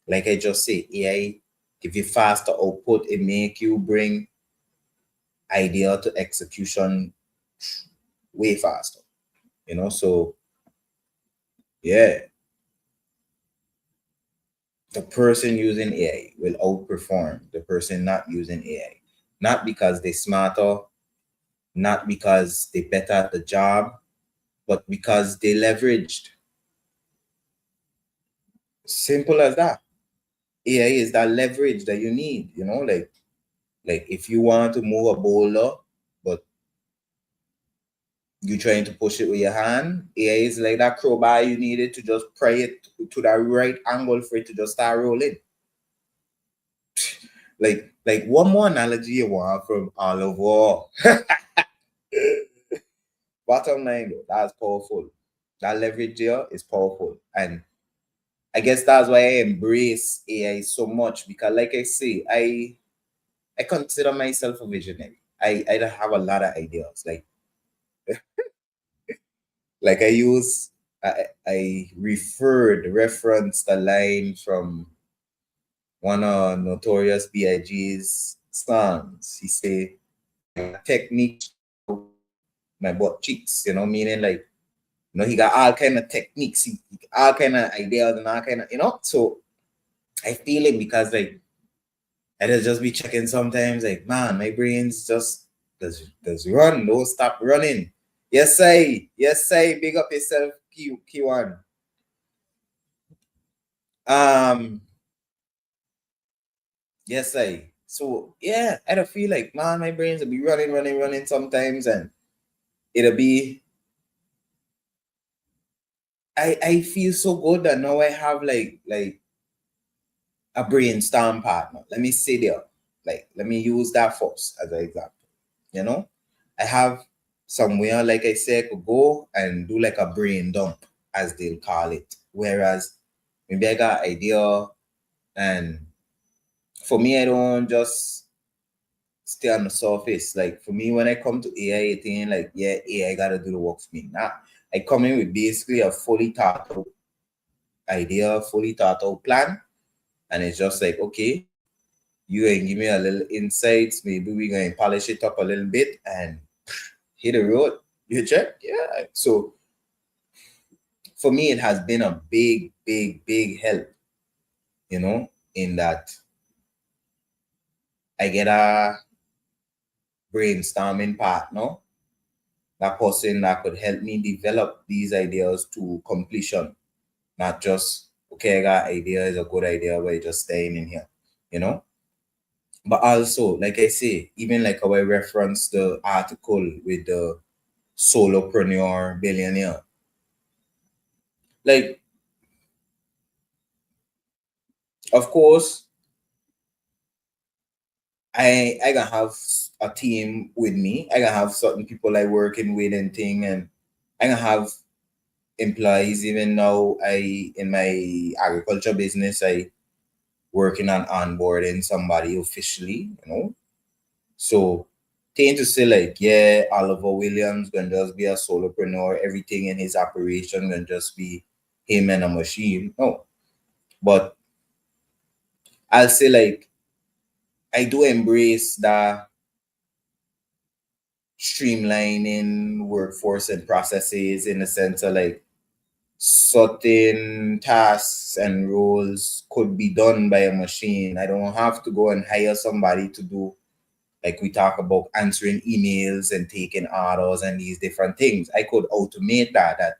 Like I just say, AI give you faster output, it make you bring idea to execution way faster. You know, so yeah, the person using AI will outperform the person not using AI. Not because they're smarter, not because they're better at the job, but because they leveraged. Simple as that. AI is that leverage that you need, you know, like if you want to move a boulder, but you're trying to push it with your hand, AI is like that crowbar you needed to just pry it to that right angle for it to just start rolling. Like one more analogy you want from all over. Bottom line though, that's powerful. That leverage there is powerful. And I guess that's why I embrace AI so much, because like I say, I consider myself a visionary. I don't have a lot of ideas. Like I referenced a line from one of Notorious B.I.G.'s songs. He say, technique my butt cheeks, you know, meaning like, you know, he got all kind of techniques, all kind of ideas and all kind of, you know. So I feel it because like I just be checking sometimes, like, man, my brain's just does run, don't stop running. Yes, I big up yourself, Q1. Um, yes, I. So yeah, I don't feel like, man, my brains will be running sometimes, and it'll be. I feel so good that now I have like a brainstorm partner. Let me say there, like let me use that first as an example. You know, I have somewhere, like I said, could go and do like a brain dump, as they'll call it. Whereas maybe I got idea, and for me, I don't just stay on the surface. Like for me, when I come to AI thing, like yeah, AI gotta do the work for me. Nah, I come in with basically a fully thought out idea, fully thought out plan, and it's just like okay, you can give me a little insights. Maybe we gonna polish it up a little bit and hit the road. You check, yeah. So for me, it has been a big, big, big help. In that I get a brainstorming partner, that person that could help me develop these ideas to completion, not just okay, I got idea is a good idea, but it's just staying in here, you know. But also, like I say, even like how I reference the article with the solopreneur billionaire, like of course I gonna have a team with me. I gonna have certain people I working with and thing, and I gonna have employees. Even now, I in my agriculture business, I working on onboarding somebody officially. So tend to say like, yeah, Oliver Williams gonna just be a solopreneur. Everything in his operation gonna just be him and a machine. No, but I'll say like I do embrace the streamlining workforce and processes in the sense of like certain tasks and roles could be done by a machine. I don't have to go and hire somebody to do, like we talk about, answering emails and taking orders and these different things. I could automate that.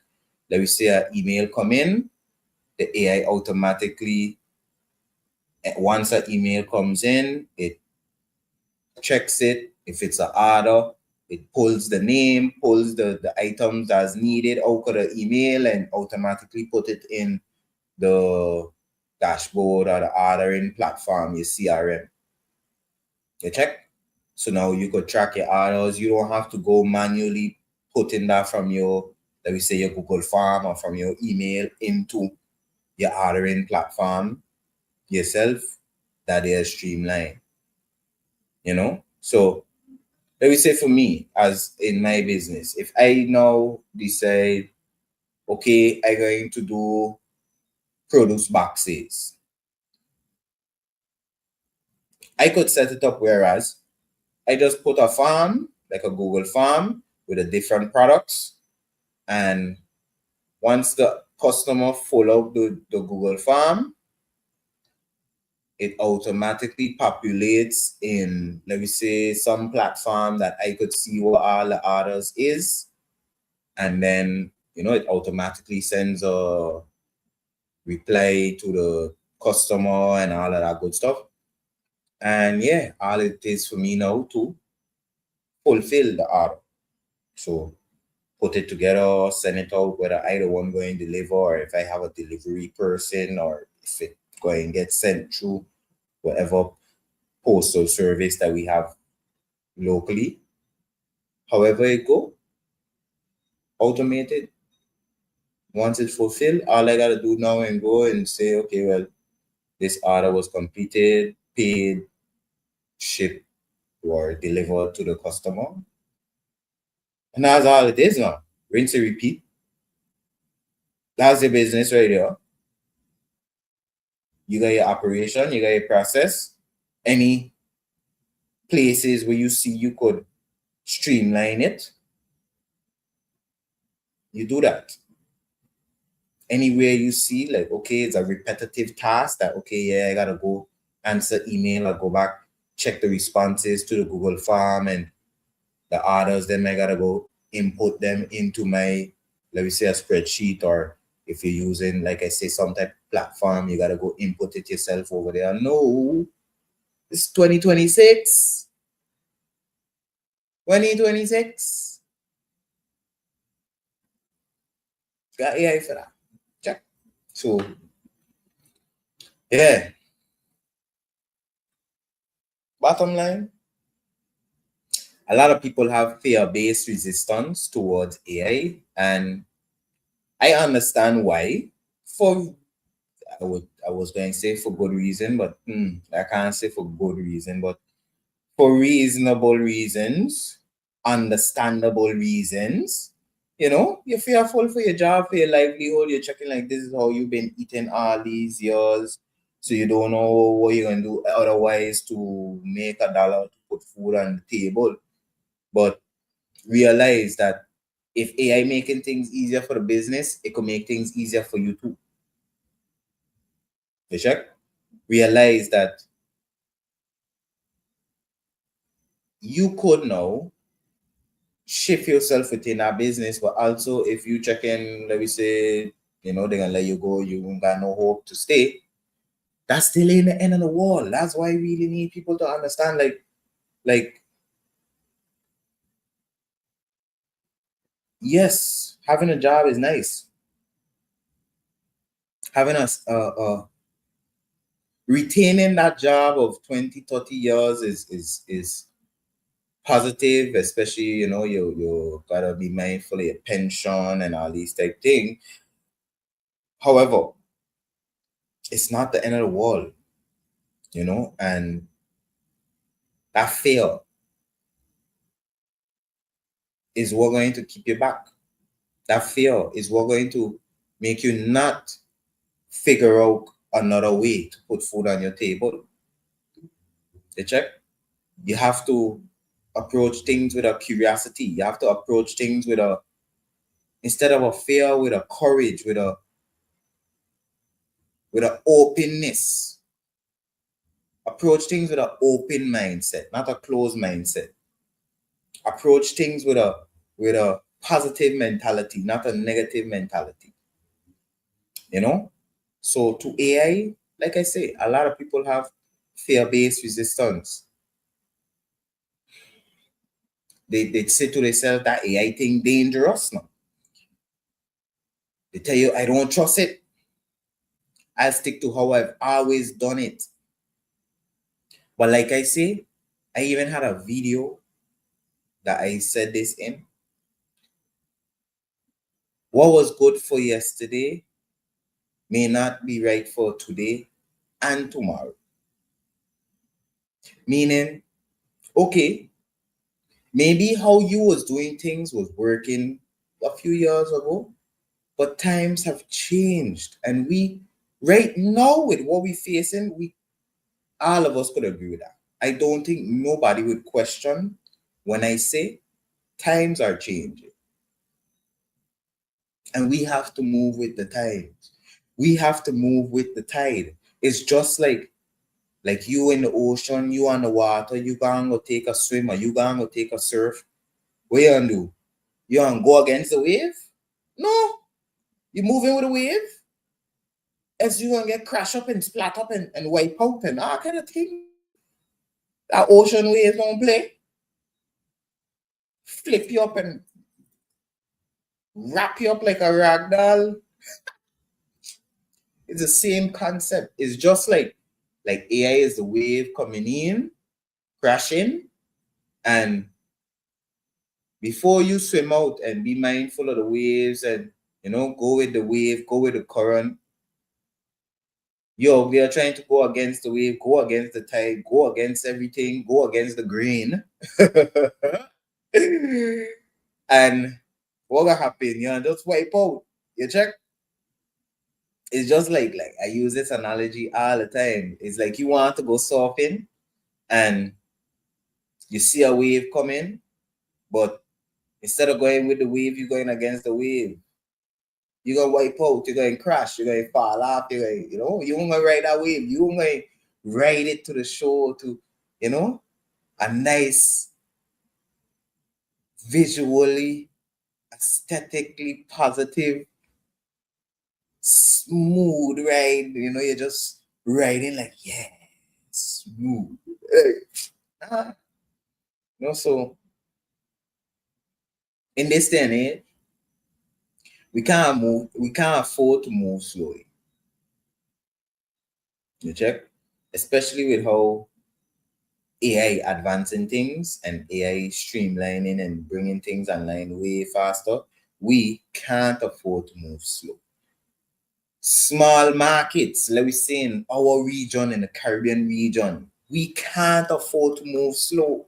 Let me say an email come in, the AI automatically, once an email comes in, it checks it. If it's an order, it pulls the name, pulls the items as needed out of the email and automatically put it in the dashboard or the ordering platform, your CRM. You check? So now you could track your orders. You don't have to go manually putting that from your, let me say, your Google Form or from your email into your ordering platform yourself. That is streamlined, So let me say for me, as in my business, if I now decide, okay, I'm going to do produce boxes, I could set it up whereas I just put a farm, like a Google farm with the different products. And once the customer follow the Google farm, it automatically populates in, let me say, some platform that I could see what all the orders is. And then, it automatically sends a reply to the customer and all of that good stuff. And yeah, all it is for me now to fulfill the order. So put it together, send it out, whether I the one going to deliver or if I have a delivery person or if it going get sent through whatever postal service that we have locally. However it go, automated. Once it's fulfilled, all I gotta do now and go and say, okay, well, this order was completed, paid, shipped, or delivered to the customer. And that's all it is now. Rinse and repeat. That's the business right there. You got your operation, you got your process. Any places where you see you could streamline it, you do that. Anywhere you see, like, okay, it's a repetitive task that, okay, yeah, I gotta go answer email or go back, check the responses to the Google Form and the orders, then I gotta go input them into my, let me say, a spreadsheet, or if you're using, like I say, some type of platform, you gotta go input it yourself over there. No, it's 2026. 2026. Got AI for that. Check. So, yeah, bottom line, A lot of people have fear-based resistance towards AI, and I understand why. For I was going to say for good reason, but I can't say for good reason, but for reasonable reasons, understandable reasons. You know, you're fearful for your job, for your livelihood. You're checking like this is how you've been eating all these years. So you don't know what you're gonna do otherwise to make a dollar to put food on the table. But realize that if AI making things easier for the business, it could make things easier for you too. You check? Realize that you could now shift yourself within our business, but also if you check in, let me say, you know, they're gonna let you go, you ain't got no hope to stay. That's still in the end of the wall. That's why we really need people to understand, like, yes, having a job is nice. Having retaining that job of 20, 30 years is positive, especially, you know, you gotta be mindful of your pension and all these type things. However, it's not the end of the world, you know, and that fear is what going to keep you back. That fear is what going to make you not figure out another way to put food on your table. You check? You have to approach things with a curiosity. You have to approach things with a, instead of a fear, with a courage, with an openness. Approach things with an open mindset, not a closed mindset. Approach things with a positive mentality, not a negative mentality. You know? So to AI, like I say, a lot of people have fear-based resistance. They say to themselves that AI thing dangerous now. They tell you, I don't trust it. I'll stick to how I've always done it. But like I say, I even had a video that I said this in. What was good for yesterday may not be right for today and tomorrow. Meaning, okay, maybe how you was doing things was working a few years ago, but times have changed. And we, right now, with what we're facing, we all of us could agree with that. I don't think nobody would question when I say times are changing. And we have to move with the times. We have to move with the tide. It's just like you in the ocean, you on the water, you gonna go take a swim or you gonna go take a surf. What you gonna do? You gonna go against the wave? No. You moving with the wave? As you gonna get crash up and splat up and wipe out and all kind of thing. That ocean wave won't play. Flip you up and wrap you up like a rag doll. It's the same concept. It's just like AI is the wave coming in, crashing, and before you swim out and be mindful of the waves and you know go with the wave, go with the current. Yo, we are trying to go against the wave, go against the tide, go against everything, go against the grain. And what will happen? You know, just wipe out. You check? It's just like I use this analogy all the time. It's like you want to go surfing and you see a wave coming, but instead of going with the wave, you're going against the wave. You're gonna wipe out, you're gonna crash, you're gonna fall off, you're gonna, you know, you ain't gonna ride that wave, you ain't gonna ride it to the shore to, you know, a nice, visually, aesthetically positive, smooth ride. You know, you're just riding like, yeah, smooth. Uh, you know, so in this day and age, we can't afford to move slowly. You check? Especially with how AI advancing things and AI streamlining and bringing things online way faster, we can't afford to move slow. Small markets, let me say in our region, in the Caribbean region, we can't afford to move slow,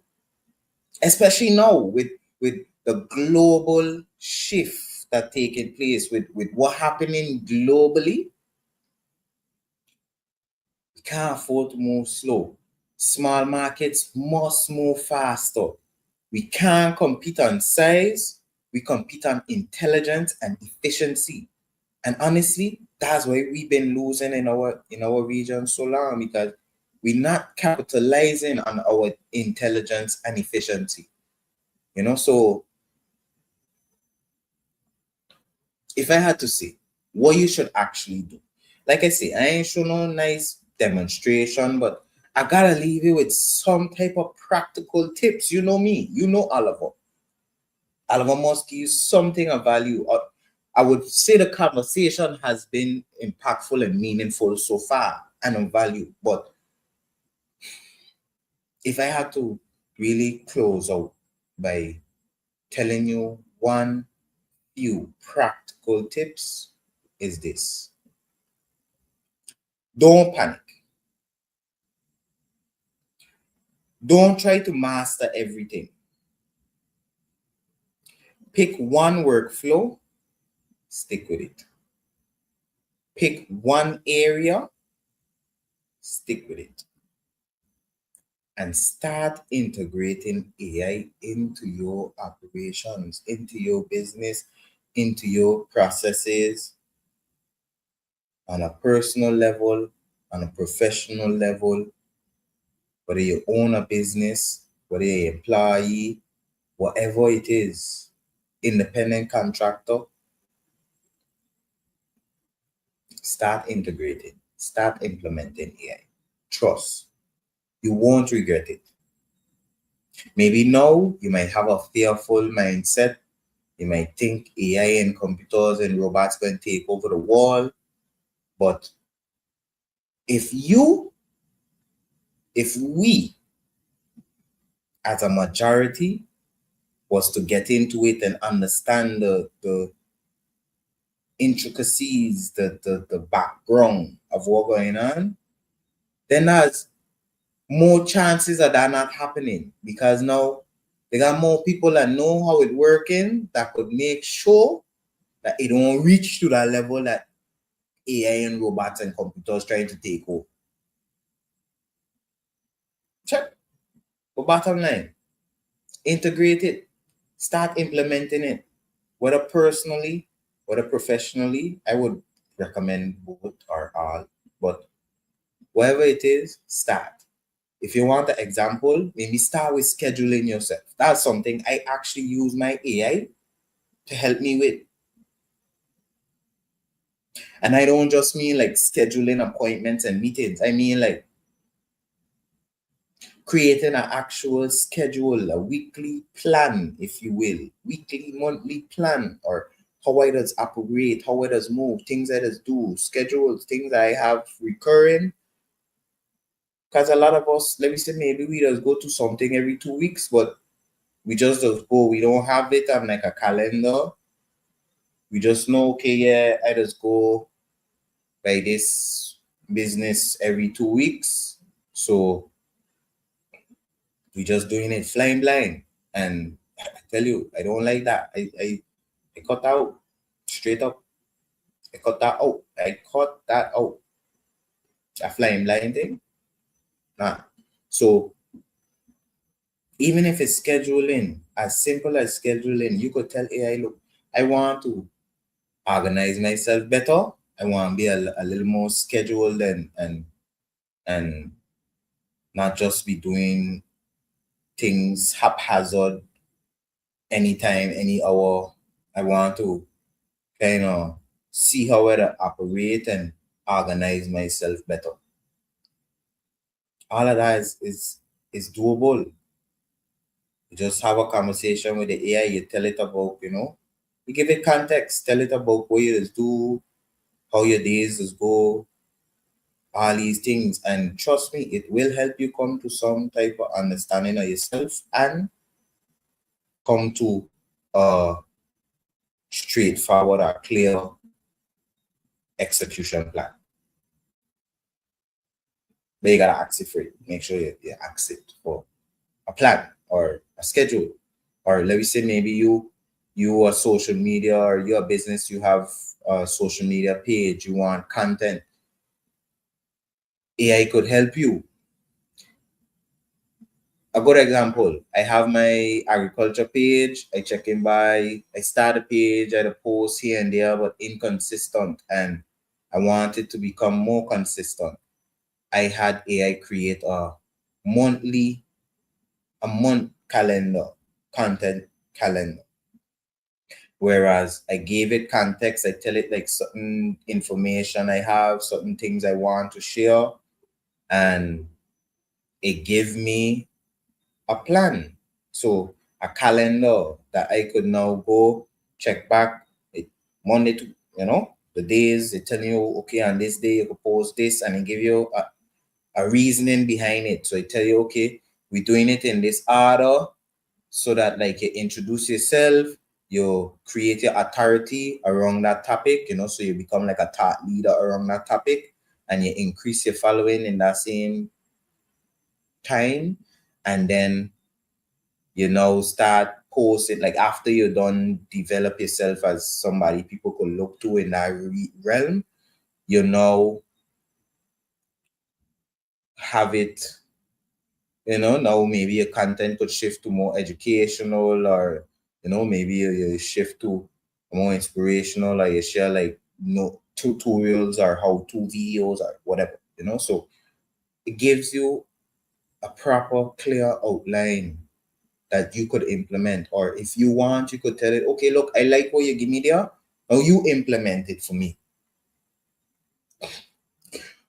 especially now with the global shift that taking place with what happening globally. We can't afford to move slow. Small markets must move faster. We can't compete on size. We compete on intelligence and efficiency. And honestly, that's why we've been losing in our region so long, because we're not capitalizing on our intelligence and efficiency. So if I had to say what you should actually do, like I say, I ain't show no nice demonstration, but I gotta leave you with some type of practical tips. You know me, you know Oliver. Oliver must give you something of value. I would say the conversation has been impactful and meaningful so far and of value. But if I had to really close out by telling you one few practical tips, is this: don't panic. Don't try to master everything. Pick one workflow, stick with it. Pick one area, stick with it. And start integrating AI into your operations, into your business, into your processes on a personal level, on a professional level, whether you own a business, whether you're an employee, whatever it is, independent contractor. Start integrating, start implementing AI. Trust, you won't regret it. Maybe now you might have a fearful mindset. You might think AI and computers and robots going to take over the world. But if you, if we as a majority was to get into it and understand the intricacies, the background of what going on, then there's more chances of that not happening, because now they got more people that know how it working that could make sure that it don't reach to that level that AI and robots and computers trying to take over. Check. But bottom line, integrate it, start implementing it, whether personally, whether professionally. I would recommend both or all, but whatever it is, start. If you want an example, maybe start with scheduling yourself. That's something I actually use my AI to help me with. And I don't just mean like scheduling appointments and meetings. I mean like creating an actual schedule, a weekly plan, if you will, weekly, monthly plan, or how I does operate, how I does move, things I does do, schedules, things I have recurring. Because a lot of us, let me say, maybe we just go to something every 2 weeks, but we just go. We don't have it on like a calendar. We just know, okay, yeah, I just go by this business every 2 weeks. So we just doing it flying blind. And I tell you, I don't like that. I cut out straight up. I cut that out. I cut that out. A flying blind thing. Nah. So even if it's scheduling, as simple as scheduling, you could tell AI, look, I want to organize myself better. I want to be a little more scheduled and not just be doing things haphazard anytime, any hour. I want to kind of see how I operate and organize myself better. All of that is doable. You just have a conversation with the AI, you tell it about, you give it context, tell it about what you just do, how your days just go, all these things. And trust me, it will help you come to some type of understanding of yourself and come to a straightforward or clear execution plan. But you gotta ask it for it. Make sure you ask it for a plan or a schedule. Or let me say maybe you are social media or you're a business, you have a social media page, you want content. AI could help you. A good example, I have my agriculture page. I check in by, I start a page, I post here and there, but inconsistent. And I want it to become more consistent. I had AI create monthly, a month calendar, content calendar. Whereas I gave it context, I tell it like certain information I have, certain things I want to share, and it gave me a plan. So a calendar that I could now go check back it Monday to, the days, it tell you, okay, on this day you could post this, and it give you a reasoning behind it. So it tell you, okay, we're doing it in this order, so that like you introduce yourself, you create your authority around that topic, so you become like a thought leader around that topic, and you increase your following in that same time. And then start posting, like after you're done develop yourself as somebody people could look to in that realm, you know have it, now maybe your content could shift to more educational, or maybe you shift to more inspirational, or you share like tutorials or how-to videos or whatever, so it gives you a proper clear outline that you could implement. Or if you want, you could tell it, okay, look, I like what you give me there, now you implement it for me.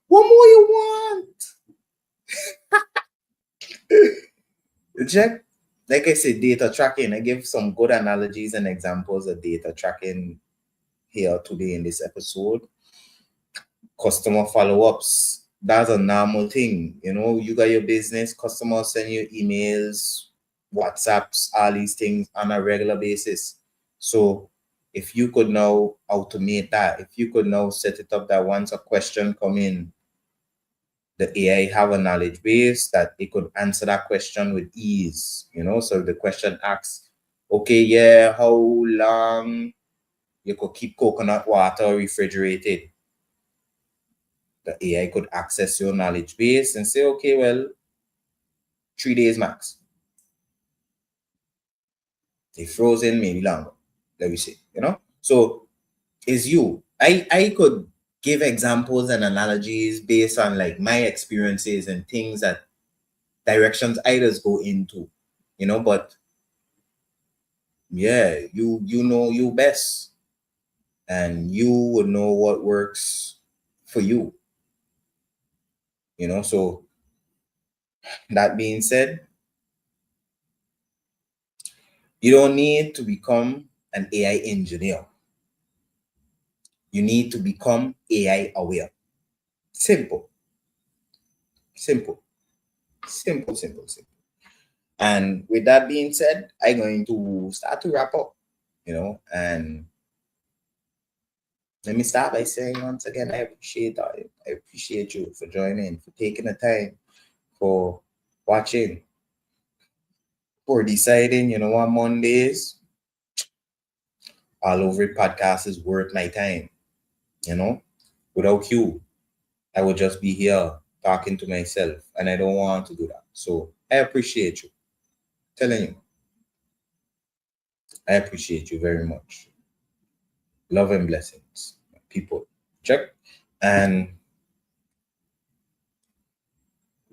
What more you want? Check. Like I said, data tracking. I give some good analogies and examples of data tracking here today in this episode. Customer follow-ups. That's a normal thing. You got your business, customers send you emails, WhatsApps, all these things on a regular basis. So if you could now automate that, if you could now set it up that once a question come in, the AI have a knowledge base that it could answer that question with ease. So if the question asks, okay, yeah, how long you could keep coconut water refrigerated? The AI could access your knowledge base and say, okay, well, 3 days max. If frozen, maybe longer. Let me see, So is you. I could give examples and analogies based on like my experiences and things that directions I just go into, but yeah, you know you best, and you would know what works for you, so that being said, you don't need to become an AI engineer. You need to become AI aware. Simple. Simple. Simple, simple, simple. And with that being said, I'm going to start to wrap up, and let me start by saying once again, I appreciate you for joining, for taking the time, for watching, for deciding, on Mondays, all over podcast is worth my time. Without you, I would just be here talking to myself, and I don't want to do that. So I appreciate you. Telling you, I appreciate you very much. Love and blessings, people. Check. And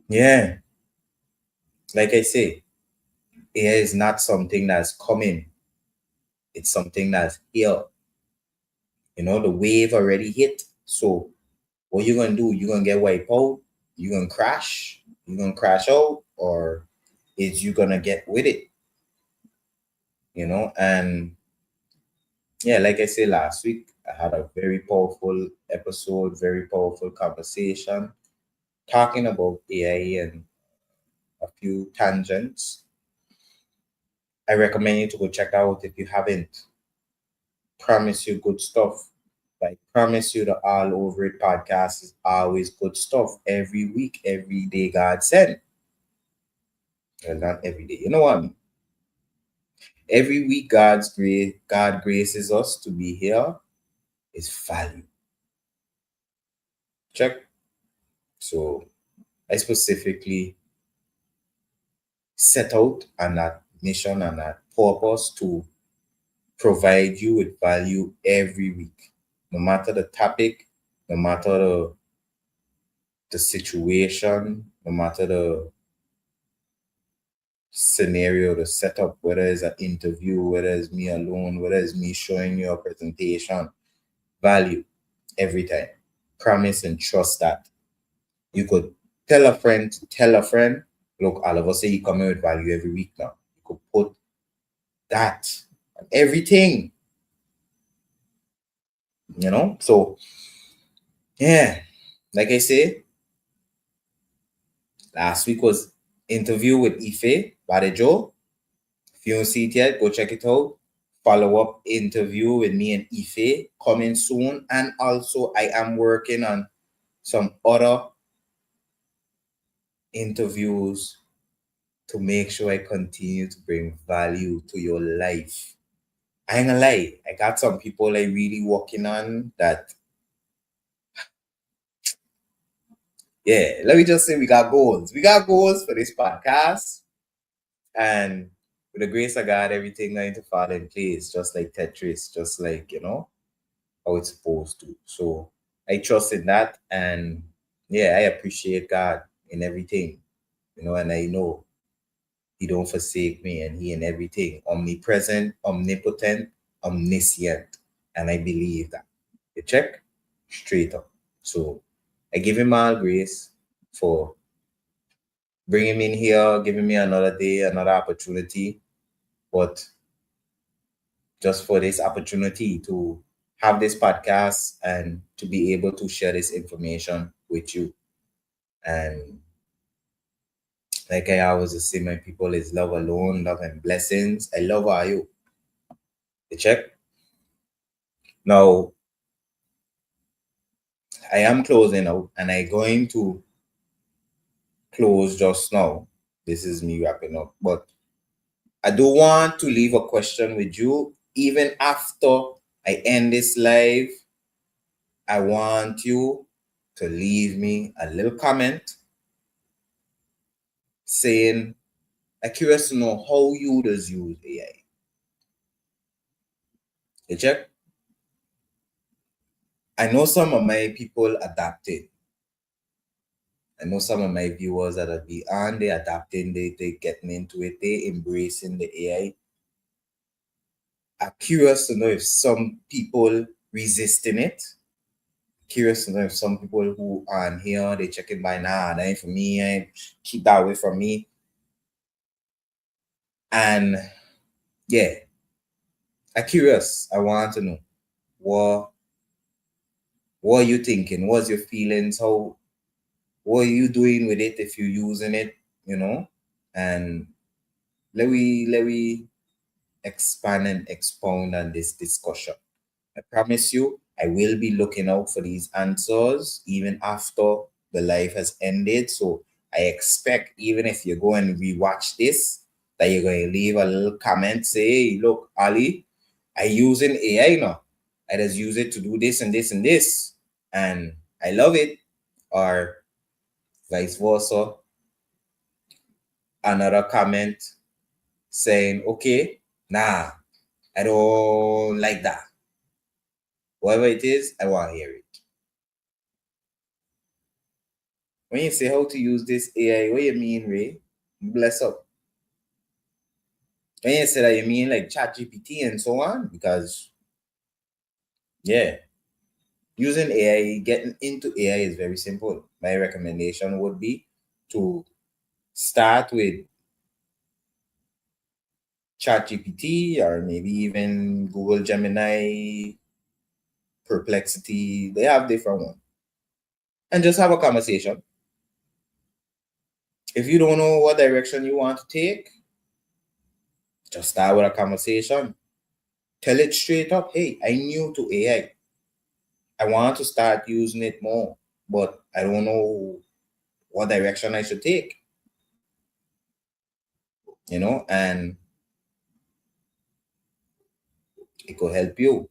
yeah, like I say, AI is not something that's coming. It's something that's here. The wave already hit. So what you gonna do? You gonna get wiped out? You gonna crash? You gonna crash out? Or is you gonna get with it? And yeah, like I said last week, I had a very powerful episode, very powerful conversation talking about AI and a few tangents. I recommend you to go check out if you haven't. Promise you good stuff. Like promise you the All Over It podcast is always good stuff. Every week, every day God sent. Well, not every day. You know what I mean? Every week God graces us to be here is value. Check. So I specifically set out on that mission and that purpose to provide you with value every week, no matter the topic, no matter the situation, no matter the scenario, the setup, whether it's an interview, whether it's me alone, whether it's me showing you a presentation, value every time. Promise and trust that. You could tell a friend, look, all of us say you come in with value every week now. You could put that on everything, you know? So, yeah, like I say, last week was interview with Ife Badejo. If you don't see it yet, go check it out. Follow up interview with me and Ife coming soon. And also, I am working on some other interviews to make sure I continue to bring value to your life. I ain't gonna lie, I got some people I really working on that. Yeah, let me just say we got goals. We got goals for this podcast. And with the grace of God, everything going to fall in place, just like Tetris, just like, how it's supposed to. So I trust in that. And yeah, I appreciate God in everything, and I know He don't forsake me and He in everything. Omnipresent, omnipotent, omniscient. And I believe that. You check? Straight up. So I give Him all grace for bringing me in here, giving me another day, another opportunity. But just for this opportunity to have this podcast and to be able to share this information with you. And like I always say, my people is love alone, love and blessings. I love all you. You check? Now, I am closing out and I going to close just now. This is me wrapping up. But I do want to leave a question with you. Even after I end this live, I want you to leave me a little comment saying, I'm curious to know how you does use AI. You check? I know some of my people adapted. I know some of my viewers that are beyond, they adapting, they getting into it, they embracing the AI. I'm curious to know if some people resisting it. Curious to know if some people who aren't here, they check it by now, that ain't for me, I keep that away from me. And yeah, I'm curious. I want to know what what are you thinking? What's your feelings? What are you doing with it if you're using it? And let we expand and expound on this discussion. I promise you, I will be looking out for these answers even after the life has ended. So I expect even if you go and rewatch this, that you're going to leave a little comment, say, hey, look, Ali, I using AI now. I just use it to do this and this and this. And I love it. Or vice versa. Another comment saying, okay, nah, I don't like that. Whatever it is, I want to hear it. When you say how to use this AI, what you mean, Ray? Bless up. When you say that, you mean like ChatGPT and so on? Because, yeah, using AI, getting into AI is very simple. My recommendation would be to start with ChatGPT or maybe even Google Gemini perplexity. They have different ones. And just have a conversation. If you don't know what direction you want to take, just start with a conversation. Tell it straight up. Hey, I'm new to AI. I want to start using it more, but I don't know what direction I should take, and it could help you,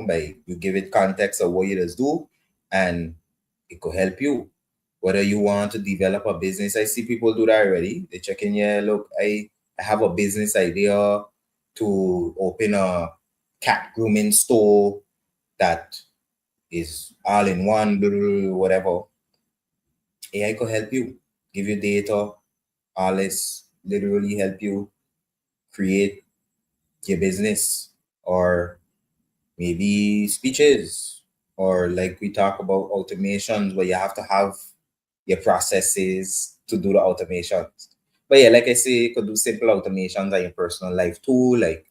by you give it context of what you just do, and it could help you. Whether you want to develop a business, I see people do that already. They check in, yeah, look, I have a business idea to open a cat grooming store that is all in one, blah, blah, blah, whatever. AI could help you, give you data, all this, literally help you create your business, or maybe speeches, or like we talk about automations where you have to have your processes to do the automations. But yeah, like I say, you could do simple automations on your personal life too, like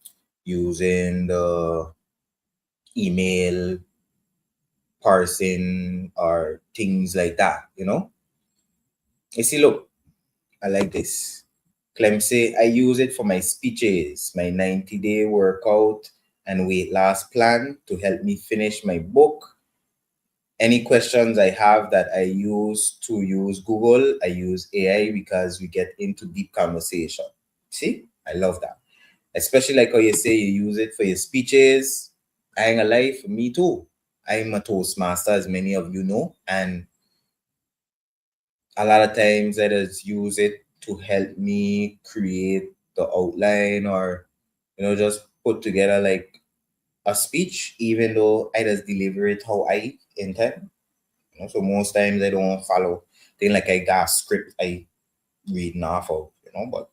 using the email parsing or things like that, You see, look, I like this. Clem say, I use it for my speeches, my 90-day workout and weight loss plan to help me finish my book. Any questions I have that I use Google, I use AI because we get into deep conversation. See, I love that. Especially like how you say you use it for your speeches. I ain't gonna lie, for me too. I'm a Toastmaster, as many of you know, and a lot of times I just use it to help me create the outline, or just put together like a speech, even though I just deliver it how I intend. So most times I don't follow thing like I got a script I reading off of, but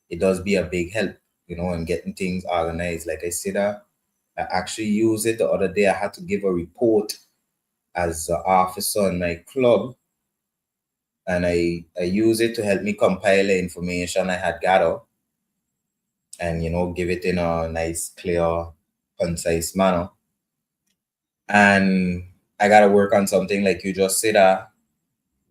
it does be a big help, in getting things organized. Like I said, I actually used it the other day. I had to give a report as an officer in my club, and I use it to help me compile the information I had gathered, and give it in a nice, clear, concise manner. And I gotta work on something like you just said.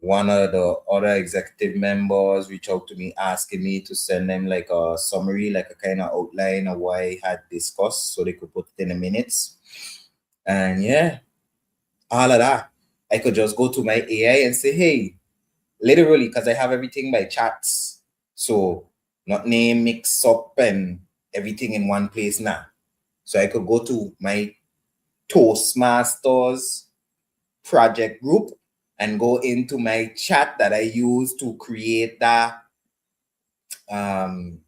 One of the other executive members reached out to me asking me to send them like a summary, like a kind of outline of what I had discussed, so they could put it in the minutes. And yeah, all of that. I could just go to my AI and say, hey, literally, because I have everything by chats. So not name mix up and everything in one place now. So I could go to my Toastmasters project group and go into my chat that I use to create that um,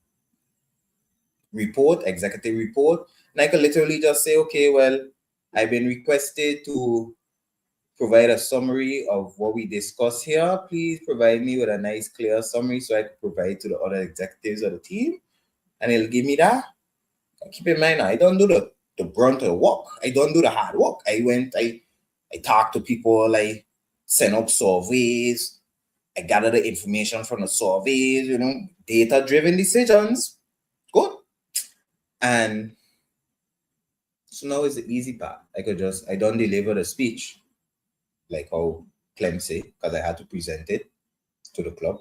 report, executive report. And I could literally just say, okay, well, I've been requested to provide a summary of what we discussed here. Please provide me with a nice, clear summary so I can provide to the other executives of the team. And it'll give me that. Keep in mind, I don't do the brunt of the work. I don't do the hard work. I talk to people, I send up surveys, I gather the information from the surveys, data-driven decisions. Good. And so now is the easy part. I don't deliver the speech like how Clem say, because I had to present it to the club.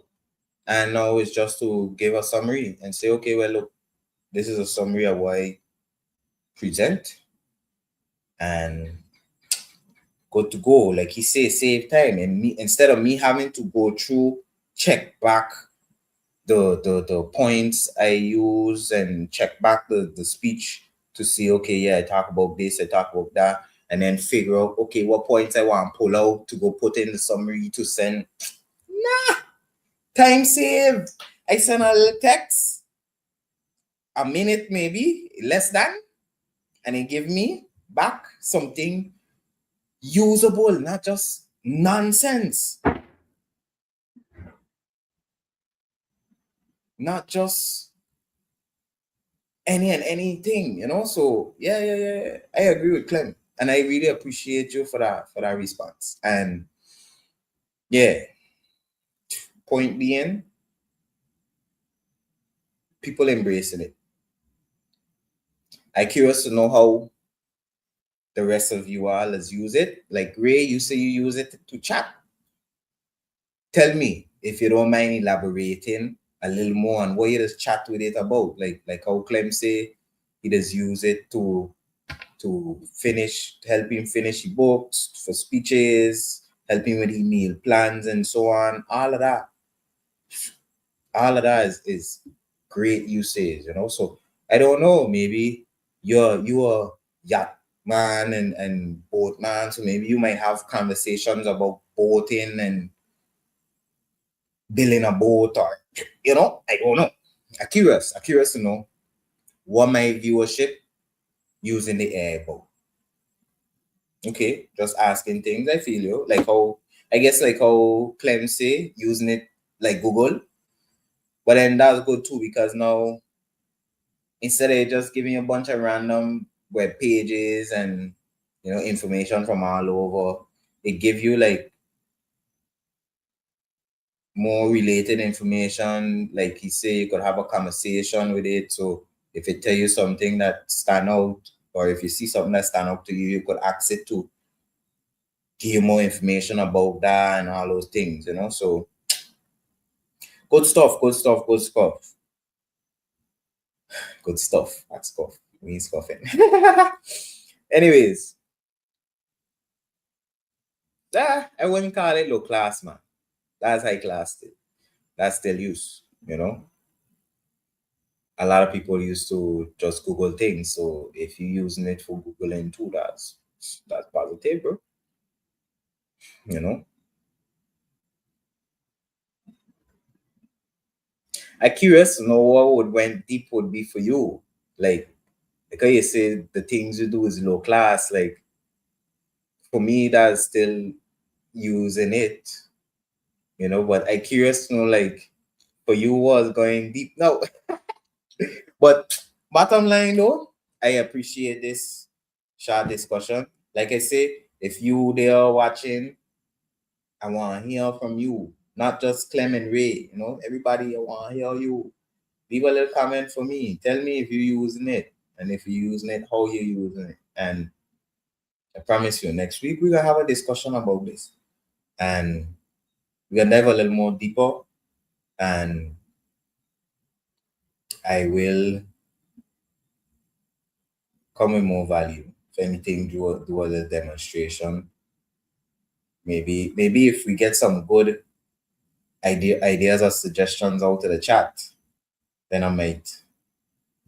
And now it's just to give a summary and say, okay, well, look, this is a summary of what I present, and good to go. Like he says, save time. And me, instead of me having to go through, check back the points I use and check back the speech to see, okay, yeah, I talk about this, I talk about that, and then figure out, okay, what points I want to pull out to go put in the summary to send. Nah, time save. I send a little text, a minute maybe, less than, and it give me back something usable, not just nonsense, not just any and anything, So yeah. I agree with Clem. And I really appreciate you for that response. And yeah, point being, people embracing it. I curious to know how the rest of you all has use it. Like Ray, you say you use it to chat. Tell me if you don't mind elaborating a little more on what you just chat with it about. Like how Clem say he just use it to finish, help him finish his books, for speeches, help him with email plans and so on. All of that is great usage, So I don't know, maybe you're yacht man and boat man, so maybe you might have conversations about boating and building a boat, or I don't know. I'm curious to know what my viewership using the air about. Okay, just asking things. I feel you. Like how, I guess, like how Clem say, using it like Google. But then that's good too, because now instead of just giving you a bunch of random web pages and information from all over, it give you like more related information. Like he say, you could have a conversation with it. So if it tell you something that stand out, or if you see something that stand out to you, you could ask it to give you more information about that and all those things. So good stuff, good stuff, good stuff, good stuff. That's stuff. Means coughing. Anyways, I wouldn't call it low class, man. That's high class still. That's still use. A lot of people used to just Google things. So if you're using it for Googling too, that's positive, bro. You know. I'm curious to know what would went deep would be for you. Like because you say the things you do is low class, like for me that's still using it, but I curious to know like for you was going deep. No. But bottom line though, I appreciate this short discussion. Like I say, if you there watching, I want to hear from you, not just Clem and Ray. Everybody, I want to hear you. Leave a little comment for me. Tell me if you're using it, and if you're using it, how you're using it. And I promise you, next week we're gonna have a discussion about this, and we're gonna dive a little more deeper. And I will come with more value. If anything, do a little demonstration. Maybe if we get some good ideas or suggestions out of the chat, then I might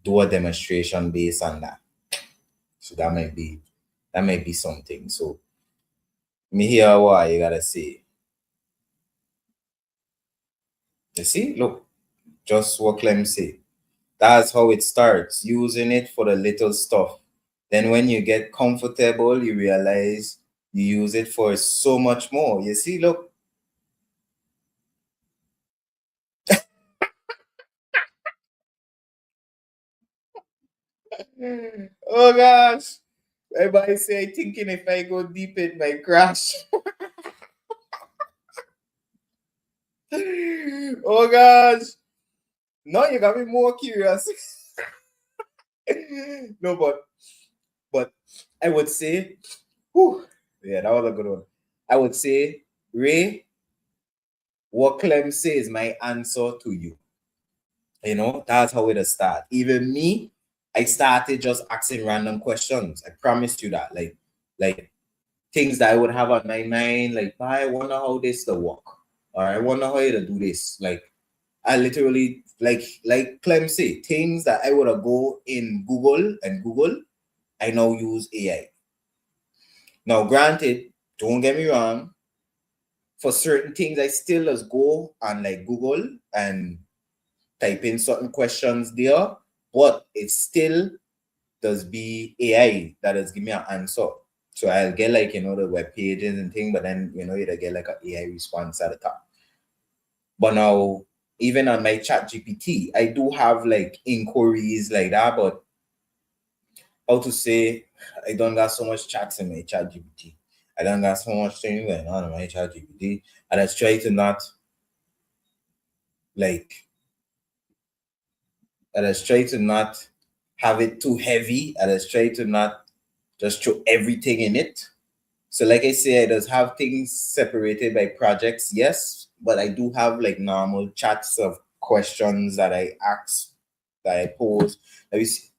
do a demonstration based on that. So that might be something. So me hear what you gotta say. You see, look, just what Clem say. That's how it starts. Using it for the little stuff. Then when you get comfortable, you realize you use it for so much more. You see, look. Oh gosh. Everybody say thinking if I go deep it might crash. Oh gosh. No, you got me more curious. No, but I would say, whew, yeah, that was a good one. I would say, Ray, what Clem say is my answer to you. That's how it start. Even me, I started just asking random questions. I promised you that. Like things that I would have on my mind, like, I wonder how this to work. Or I wonder how to do this. Like I literally like Clem say, things that I would have go in Google and Google, I now use AI. Now, granted, don't get me wrong, for certain things I still just go on like Google and type in certain questions there, but it still does be AI that does give me an answer. So I'll get like the web pages and thing, but then you'll get like an AI response at the top. But now even on my chat GPT, I do have like inquiries like that, but how to say I don't got so much chats in my chat GPT. I don't got so much things going on in my chat GPT. And I try to not like and I try to not have it too heavy. And I try to not just throw everything in it. So like I say, I does have things separated by projects, yes, but I do have like normal chats of questions that I ask, that I pose. Let me see.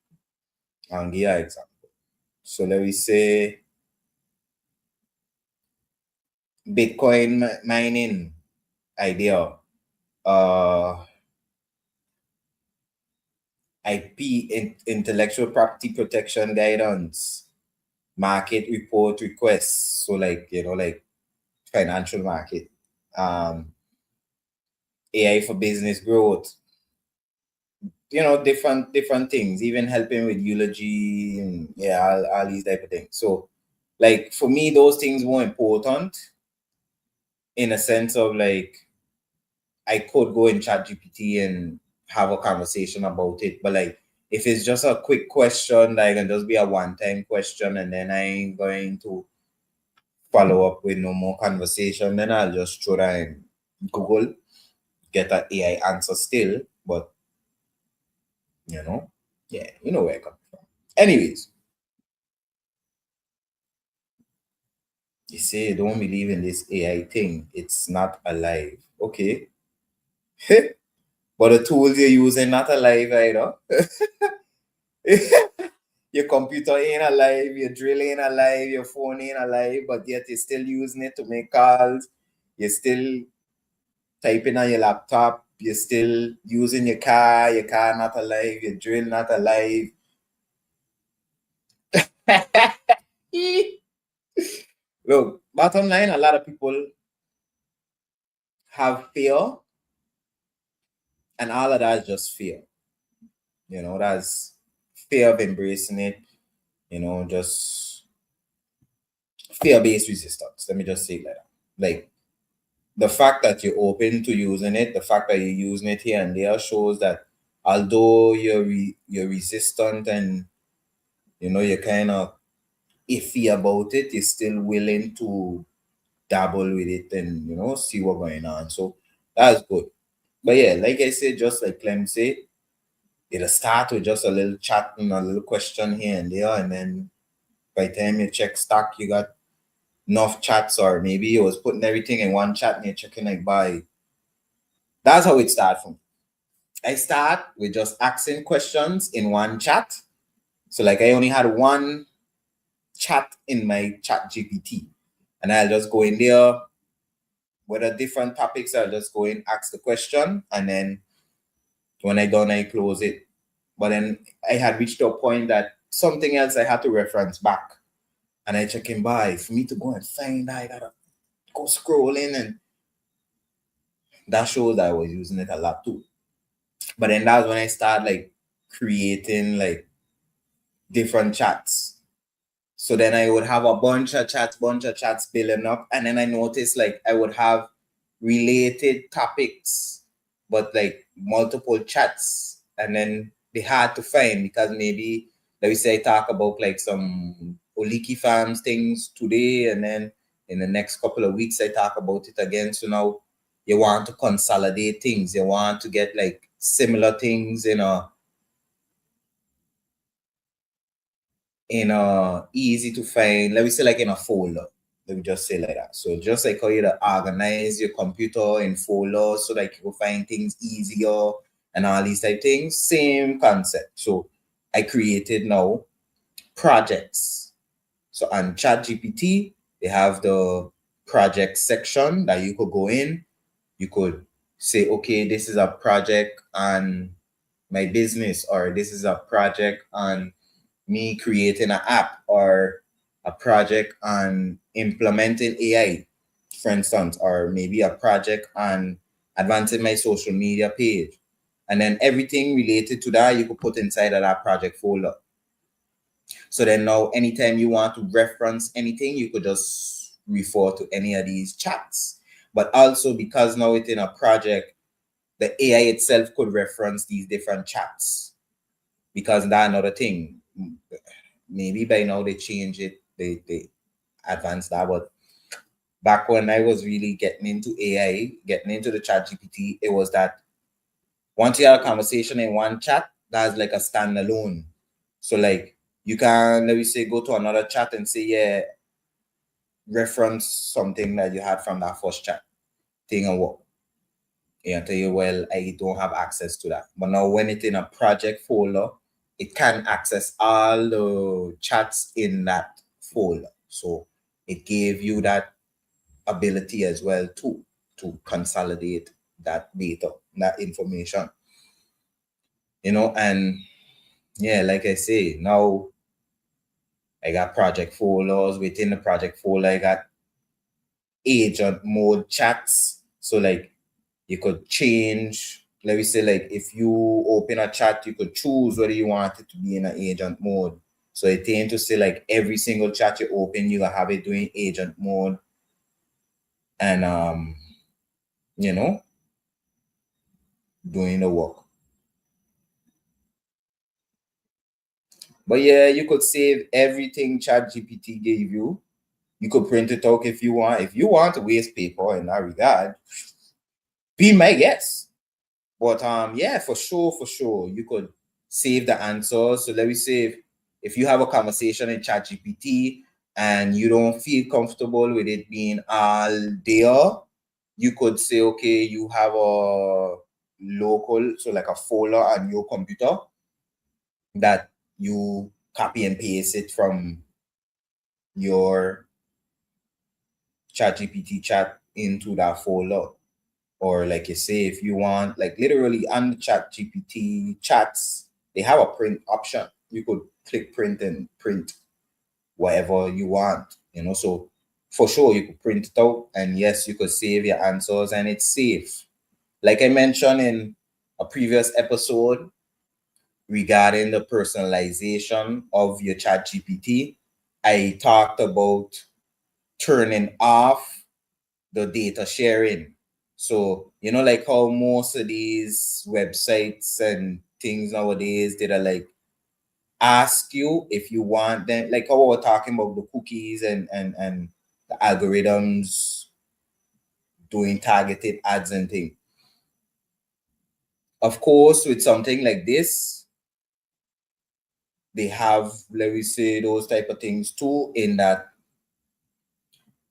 I'll give you an example. So let me say Bitcoin mining idea, uh, IP, intellectual property protection guidance, market report requests. So like, like financial market, AI for business growth, different things, even helping with eulogy and yeah, all these type of things. So like for me, those things were important in a sense of like I could go in chat GPT and have a conversation about it. But like if it's just a quick question, like can just be a one-time question and then I ain't going to follow up with no more conversation, then I'll just throw that in Google, get an AI answer still. But you know, yeah, you know where I come from. Anyways, you say you don't believe in this AI thing, it's not alive. Okay. But the tools you're using not alive either. Your computer ain't alive, your drill ain't alive, your phone ain't alive, but yet you're still using it to make calls. You're still typing on your laptop. You're still using your car not alive, your drill not alive. Look, bottom line, a lot of people have fear, and all of that is just fear. That's fear of embracing it, just fear-based resistance. Let me just say it like that. Like the fact that you're open to using it, the fact that you're using it here and there shows that although you're resistant and you're kind of iffy about it, you're still willing to dabble with it and see what's going on. So that's good. But yeah, like I said, just like Clem said, it'll start with just a little chat and a little question here and there, and then by the time you check stock, you got enough chats, or maybe you was putting everything in one chat and you're checking like buy. That's how it started for me. I start with just asking questions in one chat. So like I only had one chat in my chat GPT, and I'll just go in there with the different topics. I'll just go in, ask the question, and then when I done, I close it. But then I had reached a point that something else I had to reference back, and I check in by for me to go and find. I gotta go scrolling, and that shows that I was using it a lot too. But then that's when I start like creating like different chats. So then I would have a bunch of chats building up. And then I noticed like I would have related topics, but like multiple chats. And then they hard to find because maybe, let me say, I talk about like some Oliki farms things today. And then in the next couple of weeks, I talk about it again. So now you want to consolidate things. You want to get like similar things in a easy to find, let me say like in a folder. Let me just say like that. So just like how you organize your computer in folders so that you can find things easier and all these type things, same concept. So I created now projects. So on ChatGPT, they have the project section that you could go in. You could say, okay, this is a project on my business, or this is a project on me creating an app, or a project on implementing AI, for instance, or maybe a project on advancing my social media page. And then everything related to that, you could put inside of that project folder. So then now, anytime you want to reference anything, you could just refer to any of these chats. But also because now it's in a project, the AI itself could reference these different chats, because that's another thing. Maybe by now they change it, they advance that. But back when I was really getting into AI, getting into the chat GPT, it was that once you have a conversation in one chat, that's like a standalone. So like You can, let me say, go to another chat and say, yeah, reference something that you had from that first chat thing and what. Yeah, tell you, well, I don't have access to that. But now when it's in a project folder, it can access all the chats in that folder. So it gave you that ability as well too, to consolidate that data, that information. And yeah, like I say, now I got project folders. Within the project folder, I got agent mode chats. So like you could change, let me say, like if you open a chat, you could choose whether you want it to be in an agent mode. So it tend to say like every single chat you open, you have it doing agent mode. And you know, doing the work. But yeah, you could save everything Chat GPT gave you. You could print it out if you want. If you want to waste paper in that regard, be my guest. But yeah, for sure, you could save the answers. So let me say if you have a conversation in Chat GPT and you don't feel comfortable with it being all there, you could say, okay, you have a local, so like a folder on your computer that you copy and paste it from your ChatGPT chat into that folder. Or like you say, if you want, like literally on the ChatGPT chats, they have a print option. You could click print and print whatever you want, So for sure you could print it out, and yes, you could save your answers and it's safe. Like I mentioned in a previous episode regarding the personalization of your chat GPT, I talked about turning off the data sharing. So, like how most of these websites and things nowadays, they are like ask you if you want them, like how we're talking about the cookies and the algorithms doing targeted ads and things. Of course, with something like this, they have, let me say, those type of things too, in that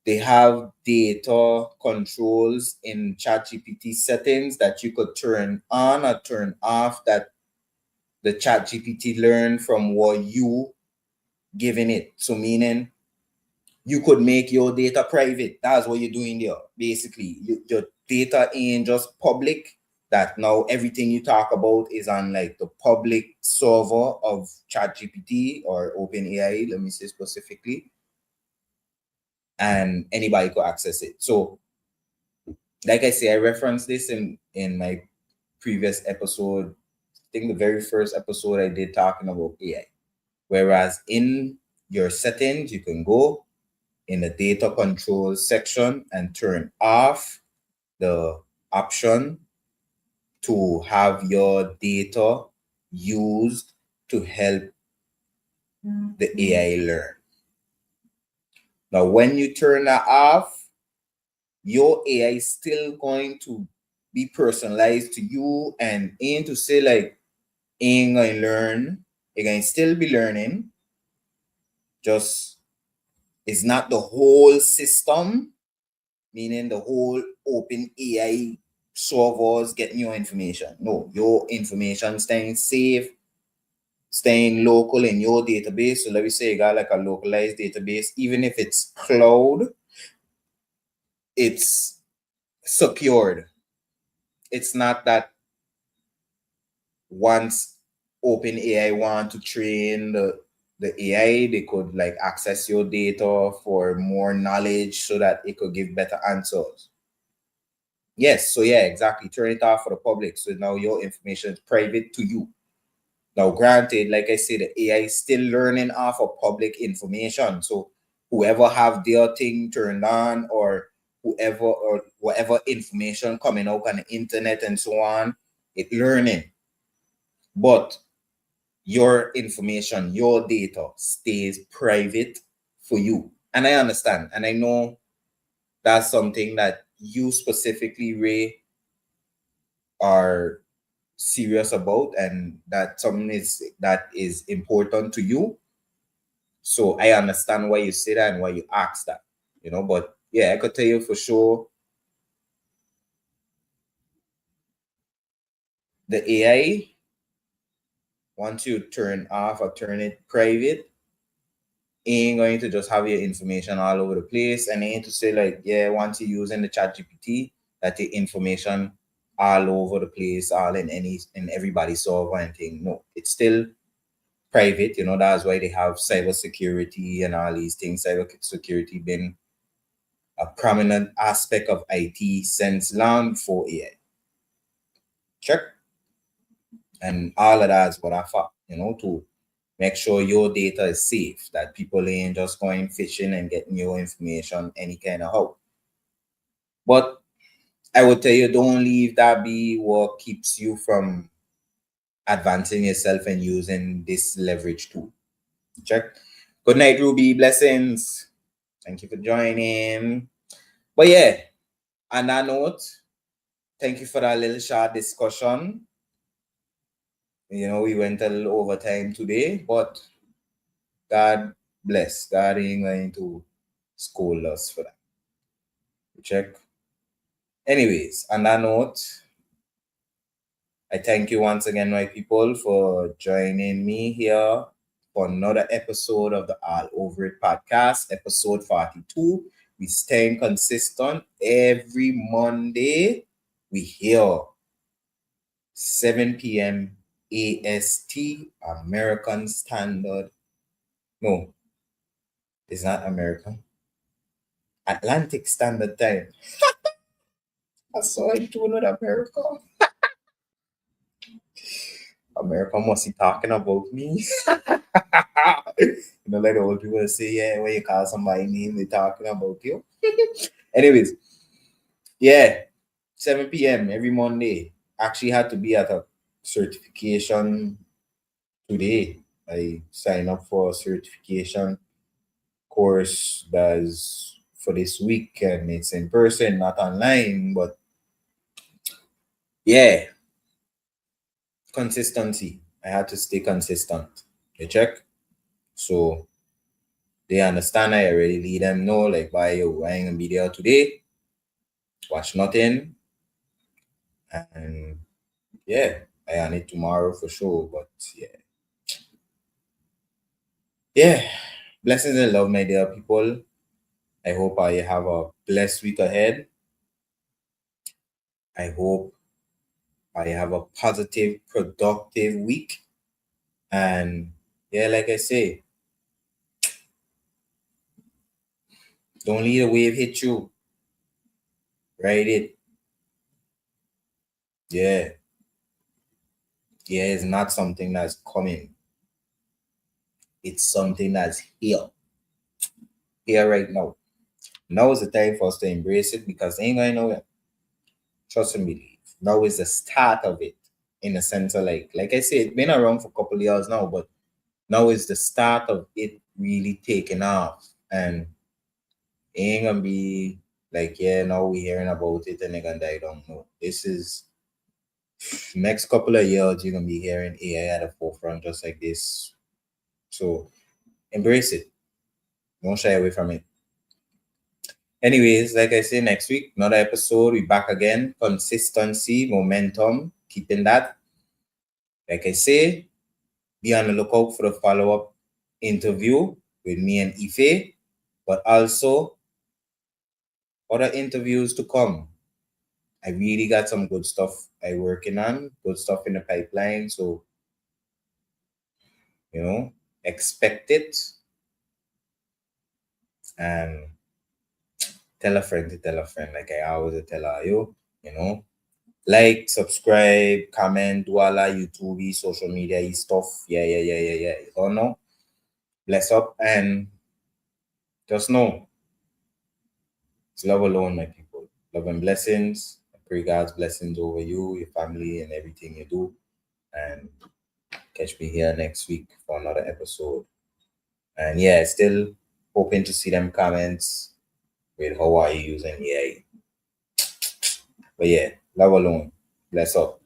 they have data controls in ChatGPT settings that you could turn on or turn off, that the ChatGPT learn from what you giving it. So meaning you could make your data private. That's what you're doing there. Basically, your data ain't just public. That now everything you talk about is on like the public server of ChatGPT or OpenAI, let me say specifically, and anybody could access it. So, like I say, I referenced this in my previous episode. I think the very first episode I did talking about AI. Whereas in your settings, you can go in the data control section and turn off the option to have your data used to help the AI learn. Now, when you turn that off, your AI is still going to be personalized to you and aim to say like, ain't going to learn, it can still be learning, just it's not the whole system, meaning the whole open AI servers getting your information. No, your information staying safe, staying local in your database. So let me say you got like a localized database, even if it's cloud, it's secured. It's not that once OpenAI want to train the AI, they could like access your data for more knowledge so that it could give better answers. Yes, so yeah, exactly. Turn it off for the public. So now your information is private to you. Now, granted, like I said, the AI is still learning off of public information. So whoever have their thing turned on, or whoever or whatever information coming out on the internet and so on, it learning. But your information, your data stays private for you. And I understand. And I know that's something that you specifically, Ray, are serious about, and that something is that is important to you. So I understand why you say that and why you ask that, but yeah, I could tell you for sure the AI, once you turn off or turn it private, ain't going to just have your information all over the place, and ain't to say like, yeah, once you're using the chat GPT, that the information all over the place, all in everybody's server and thing. No, it's still private. That's why they have cyber security and all these things. Cyber security been a prominent aspect of IT since long before AI. Check. And all of that is what I thought, to make sure your data is safe, that people ain't just going fishing and getting your information any kind of how. But I would tell you, don't leave that be what keeps you from advancing yourself and using this leverage tool. Check. Good night, Ruby. Blessings. Thank you for joining. But yeah, on that note, thank you for that little short discussion. We went a little over time today, but God bless. God ain't going to scold us for that. Check. Anyways, on that note, I thank you once again, my people, for joining me here for another episode of the All Over It podcast, episode 42. We staying consistent every Monday. We here 7 p.m. AST, American Standard. No, it's not American. Atlantic Standard Time. I saw it tune with America. America must be talking about me. Like the old people say, yeah, when you call somebody name, they talking about you. Anyways, yeah, 7 p.m. every Monday. Actually had to be at a certification today. I signed up for a certification course that's for this week, and it's in person, not online. But yeah, consistency. I had to stay consistent. You check? So they understand. I already let them know, like, why you I ain't gonna be there today. Watch nothing. And yeah, I on it tomorrow for sure. But yeah. Yeah. Blessings and love, my dear people. I hope I have a blessed week ahead. I hope I have a positive, productive week. And yeah, like I say, don't let a wave hit you. Ride it. Yeah. Yeah, it's not something that's coming. It's something that's here. Here right now. Now is the time for us to embrace it, because ain't going nowhere. Trust and believe. Now is the start of it, in a sense of like I said, it's been around for a couple of years now, but now is the start of it really taking off. And it ain't gonna be like, yeah, now we're hearing about it and they're gonna die. Don't know. This is next couple of years, you're gonna be hearing AI at the forefront just like this. So embrace it. Don't shy away from it. Anyways, like I say, next week, another episode. We back again. Consistency, momentum, keeping that. Like I say, be on the lookout for the follow-up interview with me and Ife, but also other interviews to come. I really got some good stuff I working on, good stuff in the pipeline. So, expect it, and tell a friend to tell a friend. Like I always tell you, like, subscribe, comment, do all that YouTube, social media stuff. Yeah, yeah, yeah, yeah, yeah. You don't know. Bless up, and just know it's love alone, my people. Love and blessings. I pray God's blessings over you, your family, and everything you do. And catch me here next week for another episode. And yeah, still hoping to see them comments with how are you using AI. But yeah, love alone. Bless up.